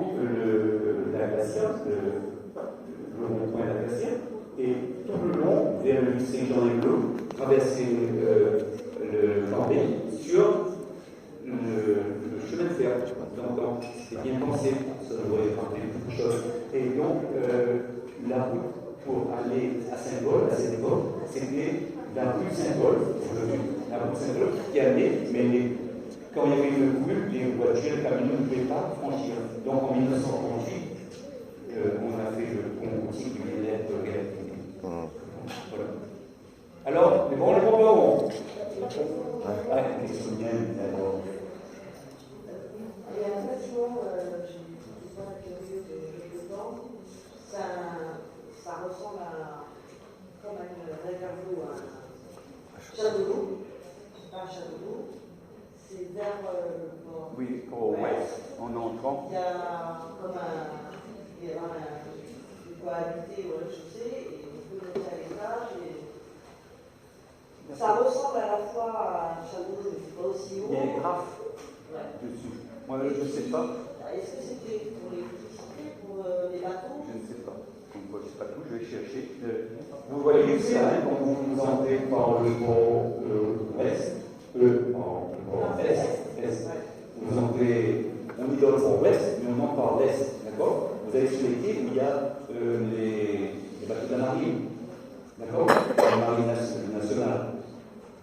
la glacière, le rond-point de la glacière, et tout le long, vers le lycée Jean-Léglot, traverser le Cambé sur le chemin de fer. Donc, c'est bien pensé, ça devrait être beaucoup de choses. Et donc, la route pour aller à Saint-Paul, à cette époque, c'était la rue Saint-Paul, la rue Saint-Paul qui allait, mais quand il y avait une rue, les voitures, les camions ne pouvaient pas franchir. Donc en 1938, on a fait le pont routier qui venait d'être réactivé. Voilà. Alors, les bons parents. Une question bien, d'abord. Il y a un bâtiment, j'ai une question curieux Châteauroux, c'est pas Châteauroux, c'est vers le port. Oui, pour ouest, en entrant. Il y a comme il y a de quoi habiter au rez-de-chaussée et on peut monter à l'étage. Ça ressemble à la fois à Châteauroux, mais c'est pas aussi haut. Il y a un graphe dessus. Moi, je ne sais pas. Est-ce que c'était pour l'électricité, pour les bateaux? Je ne sais pas. Donc, je ne sais pas tout, je vais chercher. Vous voyez aussi, quand vous entrez par le port ouest, vous entrez, on dit dans le port ouest, mais on entre par l'est, d'accord? Vous allez sur les quais où il y a les bateaux de la marine, d'accord? La marine nationale.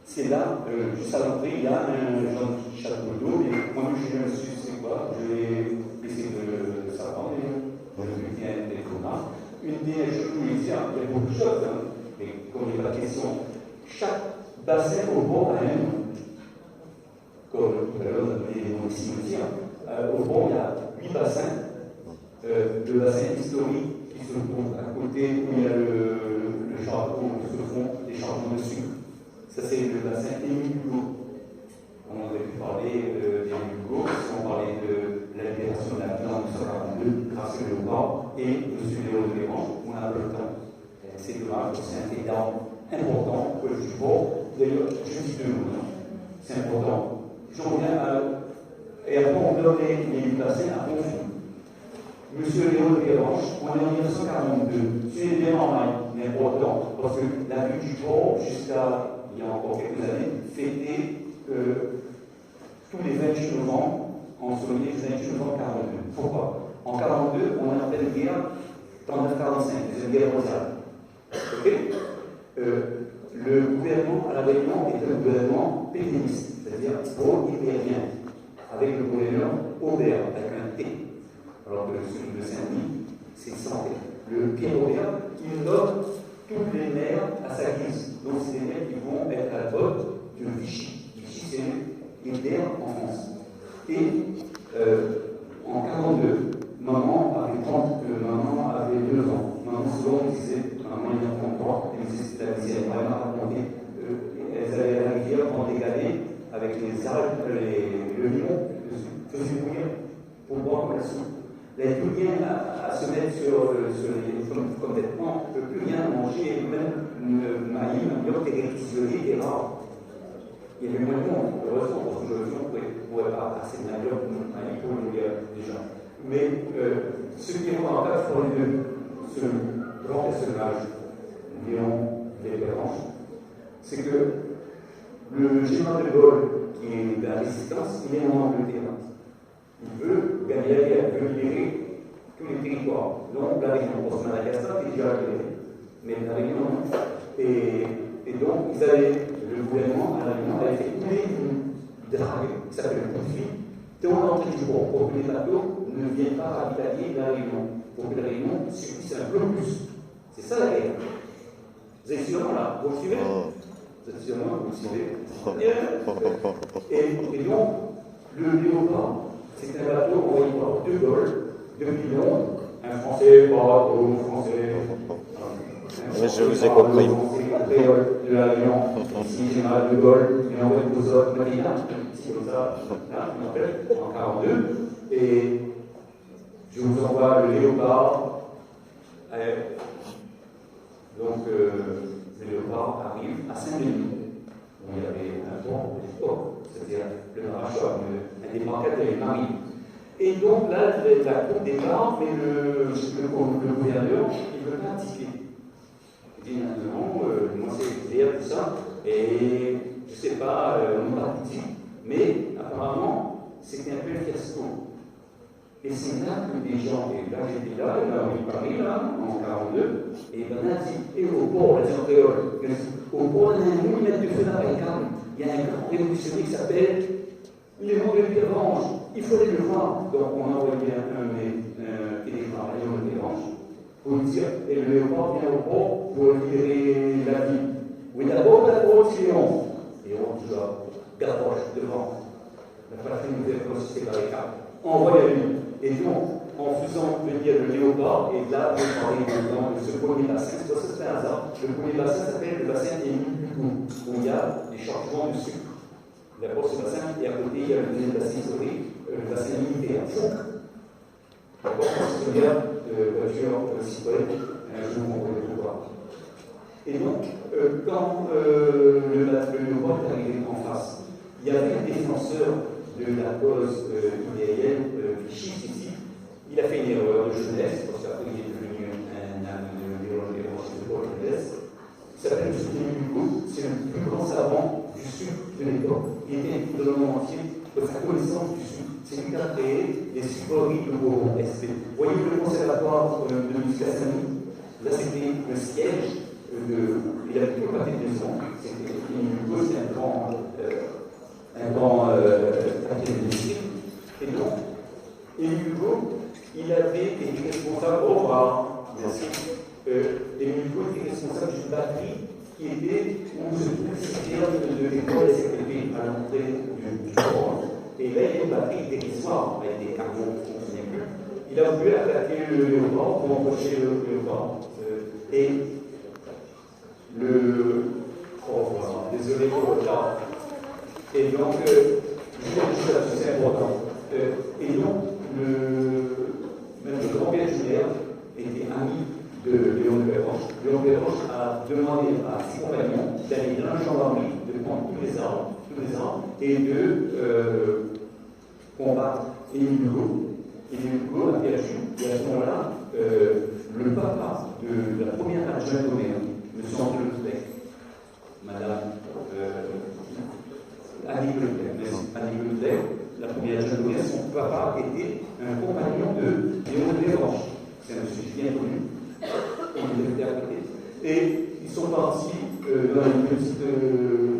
C'est là, juste à l'entrée, il y a un genre de château d'eau, et moi, je me suis dit, c'est quoi? Je vais essayer de savoir, je vais bien des communs. Une des choses, il y a beaucoup de choses, hein, et comme il n'y a pas de question, chaque bassin au bord a un nom. Comme tout à l'heure, on a donné les noms ici aussi. Au bord, il y a 8 bassins. Le bassin historique qui se trouve à côté où il y a le château où se font les changements de sucre. Ça, c'est le bassin Émile Hugo. On aurait pu parler d'Émile Hugo, on parlait de la libération de la ville en 1942 grâce au Léopard et de M. Léon de Lérange, on a le temps. C'est dommage, c'est un fait d'armes important que je vois. D'ailleurs, je dis deux mots. C'est important. Je reviens et après on donne les bassins à Conflans. Monsieur Léon de Lérange, on est en 1942. C'est évidemment important parce que la vue du port, jusqu'à il y a encore quelques années, fêtait tous les 28 novembre, en souvenir du 28 novembre 1942. Pourquoi? En 1942, on a fait une guerre, 39-45, deuxième guerre mondiale. Ok? Le gouvernement à la Réunion est un gouvernement pétainiste, c'est-à-dire pro-hitlérien, avec le gouverneur Aubert, avec un T. Alors que celui de Saint-Denis, c'est sans T. Le Pierre Aubert, il nomme tous les maires à sa guise. Donc, c'est des maires qui vont être à la botte de Vichy. Vichy, c'est Hitler en France. Et en 1942, maman avait 2 ans. Maman, souvent, disait, maman, il y a 33, elle disait, c'est la misère. Elle m'a raconté, elles allaient à la rivière prendre des galets avec les algues, le limon, faisaient bouillir pour boire comme la soupe. Elle n'avait plus rien à se mettre sur les comme vêtements, ne peut plus rien manger, même le maïs, manioc, des isolés, des rares. Il y avait moins de monde, heureusement, parce que je ne pourrais pas passer de manioc ou de maïs pour nourrir les gens. Mais ce qui est remarquable pour ce grand personnage, Léon de Lérange, c'est que le général de Gaulle, qui est de la résistance, il est en Angleterre. Il veut gagner la guerre, il veut libérer tous les territoires. Donc la Réunion, parce que Madagascar est déjà libéré, mais la Réunion non. Et donc ils avaient, le gouvernement à la Réunion avait fait couler une drague qui s'appelle le Conflit, dans l'entrée du port, pour que les bateaux ne viennent pas ravitailler la Réunion, pour que la Réunion subisse un blocus. C'est ça la guerre. Vous êtes sûrement là, vous le suivez? Vous êtes sûrement, vous le suivez? Et donc, le Léopard, c'est un bateau envoyé par De Gaulle depuis Londres, un Français, pas un Français. Mais je vous ai compris. De l'avion, ici, général De Gaulle, il envoie aux autres, Madina, ici comme ça, là, je m'appelle, en 1942, et je vous envoie le Léopard. Donc, le Léopard arrive à Saint-Denis, où il y avait un pont de l'époque, c'est-à-dire le Marachon, un débarcateur marine. Et donc là, la cour départ, mais le gouverneur, il veut pas tiquer. Il dit non, moi c'est clair, tout ça, et je ne sais pas, on m'a pas dit, mais apparemment, c'était un peu le fiasco. Et c'est là que des gens, et là j'étais là, on a envie de Paris, là, en 1942, et ben on a dit, et au port, la en créole, au port, on a un millimètre de feu d'Américain, il y a un grand révolutionnaire qui s'appelle Léon de Lérange, il faudrait le voir. Donc on a envoyé un téléphone à Léon de Lérange pour lui dire, et le Léopard vient au port pour libérer la ville. Oui, d'abord, Léon. Léon, toujours, gavroche devant. La patrie nous fait comme si c'était barricade. Envoie la ville. Et donc, en faisant venir le Léopard, et là, on parlait de ce premier bassin, c'est pas un hasard. Le premier bassin s'appelle le bassin Émile Hugo, où il y a des changements de sucre. D'abord ce bassin, et à côté il y a le deuxième bassin historique, le bassin limité à Fouque. D'abord, c'est une voiture citoyenne, je vous montre le pouvoir. Et donc, quand le port est arrivé en face, il y avait un défenseur de la cause idéalienne Vichy ici. Il a fait une erreur de jeunesse, parce qu'après il est devenu un âme de Léon de jeunesse. Il s'appelle M. Hugo, c'est le plus grand savant du sud de l'époque. Il était dans le monde entier de sa connaissance du sud. C'est lui qui a créé les supports de Beauvau SP. Vous voyez le conservatoire de Muscasani, là c'était le siège. Il a plutôt pas de maison. Hugo, c'est un grand académicien. Et donc, Hugo, il avait été responsable, au revoir, merci. Hugo était responsable d'une batterie qui était où se trouvait le cimetière de l'école SFP à l'entrée du port. Et là, il y a une batterie dérisoire avec des cargos qui ne fonctionnaient plus. Il a voulu attaquer le léopard pour embaucher le léopard. Et désolé pour le retard. Et donc, c'est important. Et donc, même le grand-père Julien était ami de Léon de Perroche. Léon de Perroche a demandé à ses compagnons d'aller dans la gendarmerie, de prendre tous les armes, et de combattre Émile Hugo. Émile Hugo a perdu, et à ce moment-là, le papa de la première adjointe au maire, M. André Leclerc, Madame Annie Leclerc, la première adjointe au maire, son papa était un compagnon de Léon de Perroche. C'est un monsieur bien connu, on était à côté. Et ils sont partis dans une petite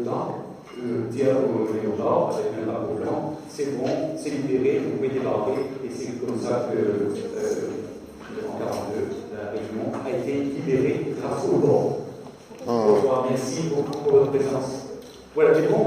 barque, tir au léopard, avec un drapeau blanc. C'est bon, c'est libéré, vous pouvez débarquer, et c'est comme ça que, en 1942, la Réunion a été libérée grâce au bord. Au revoir, merci beaucoup pour votre présence. Voilà, mais bon.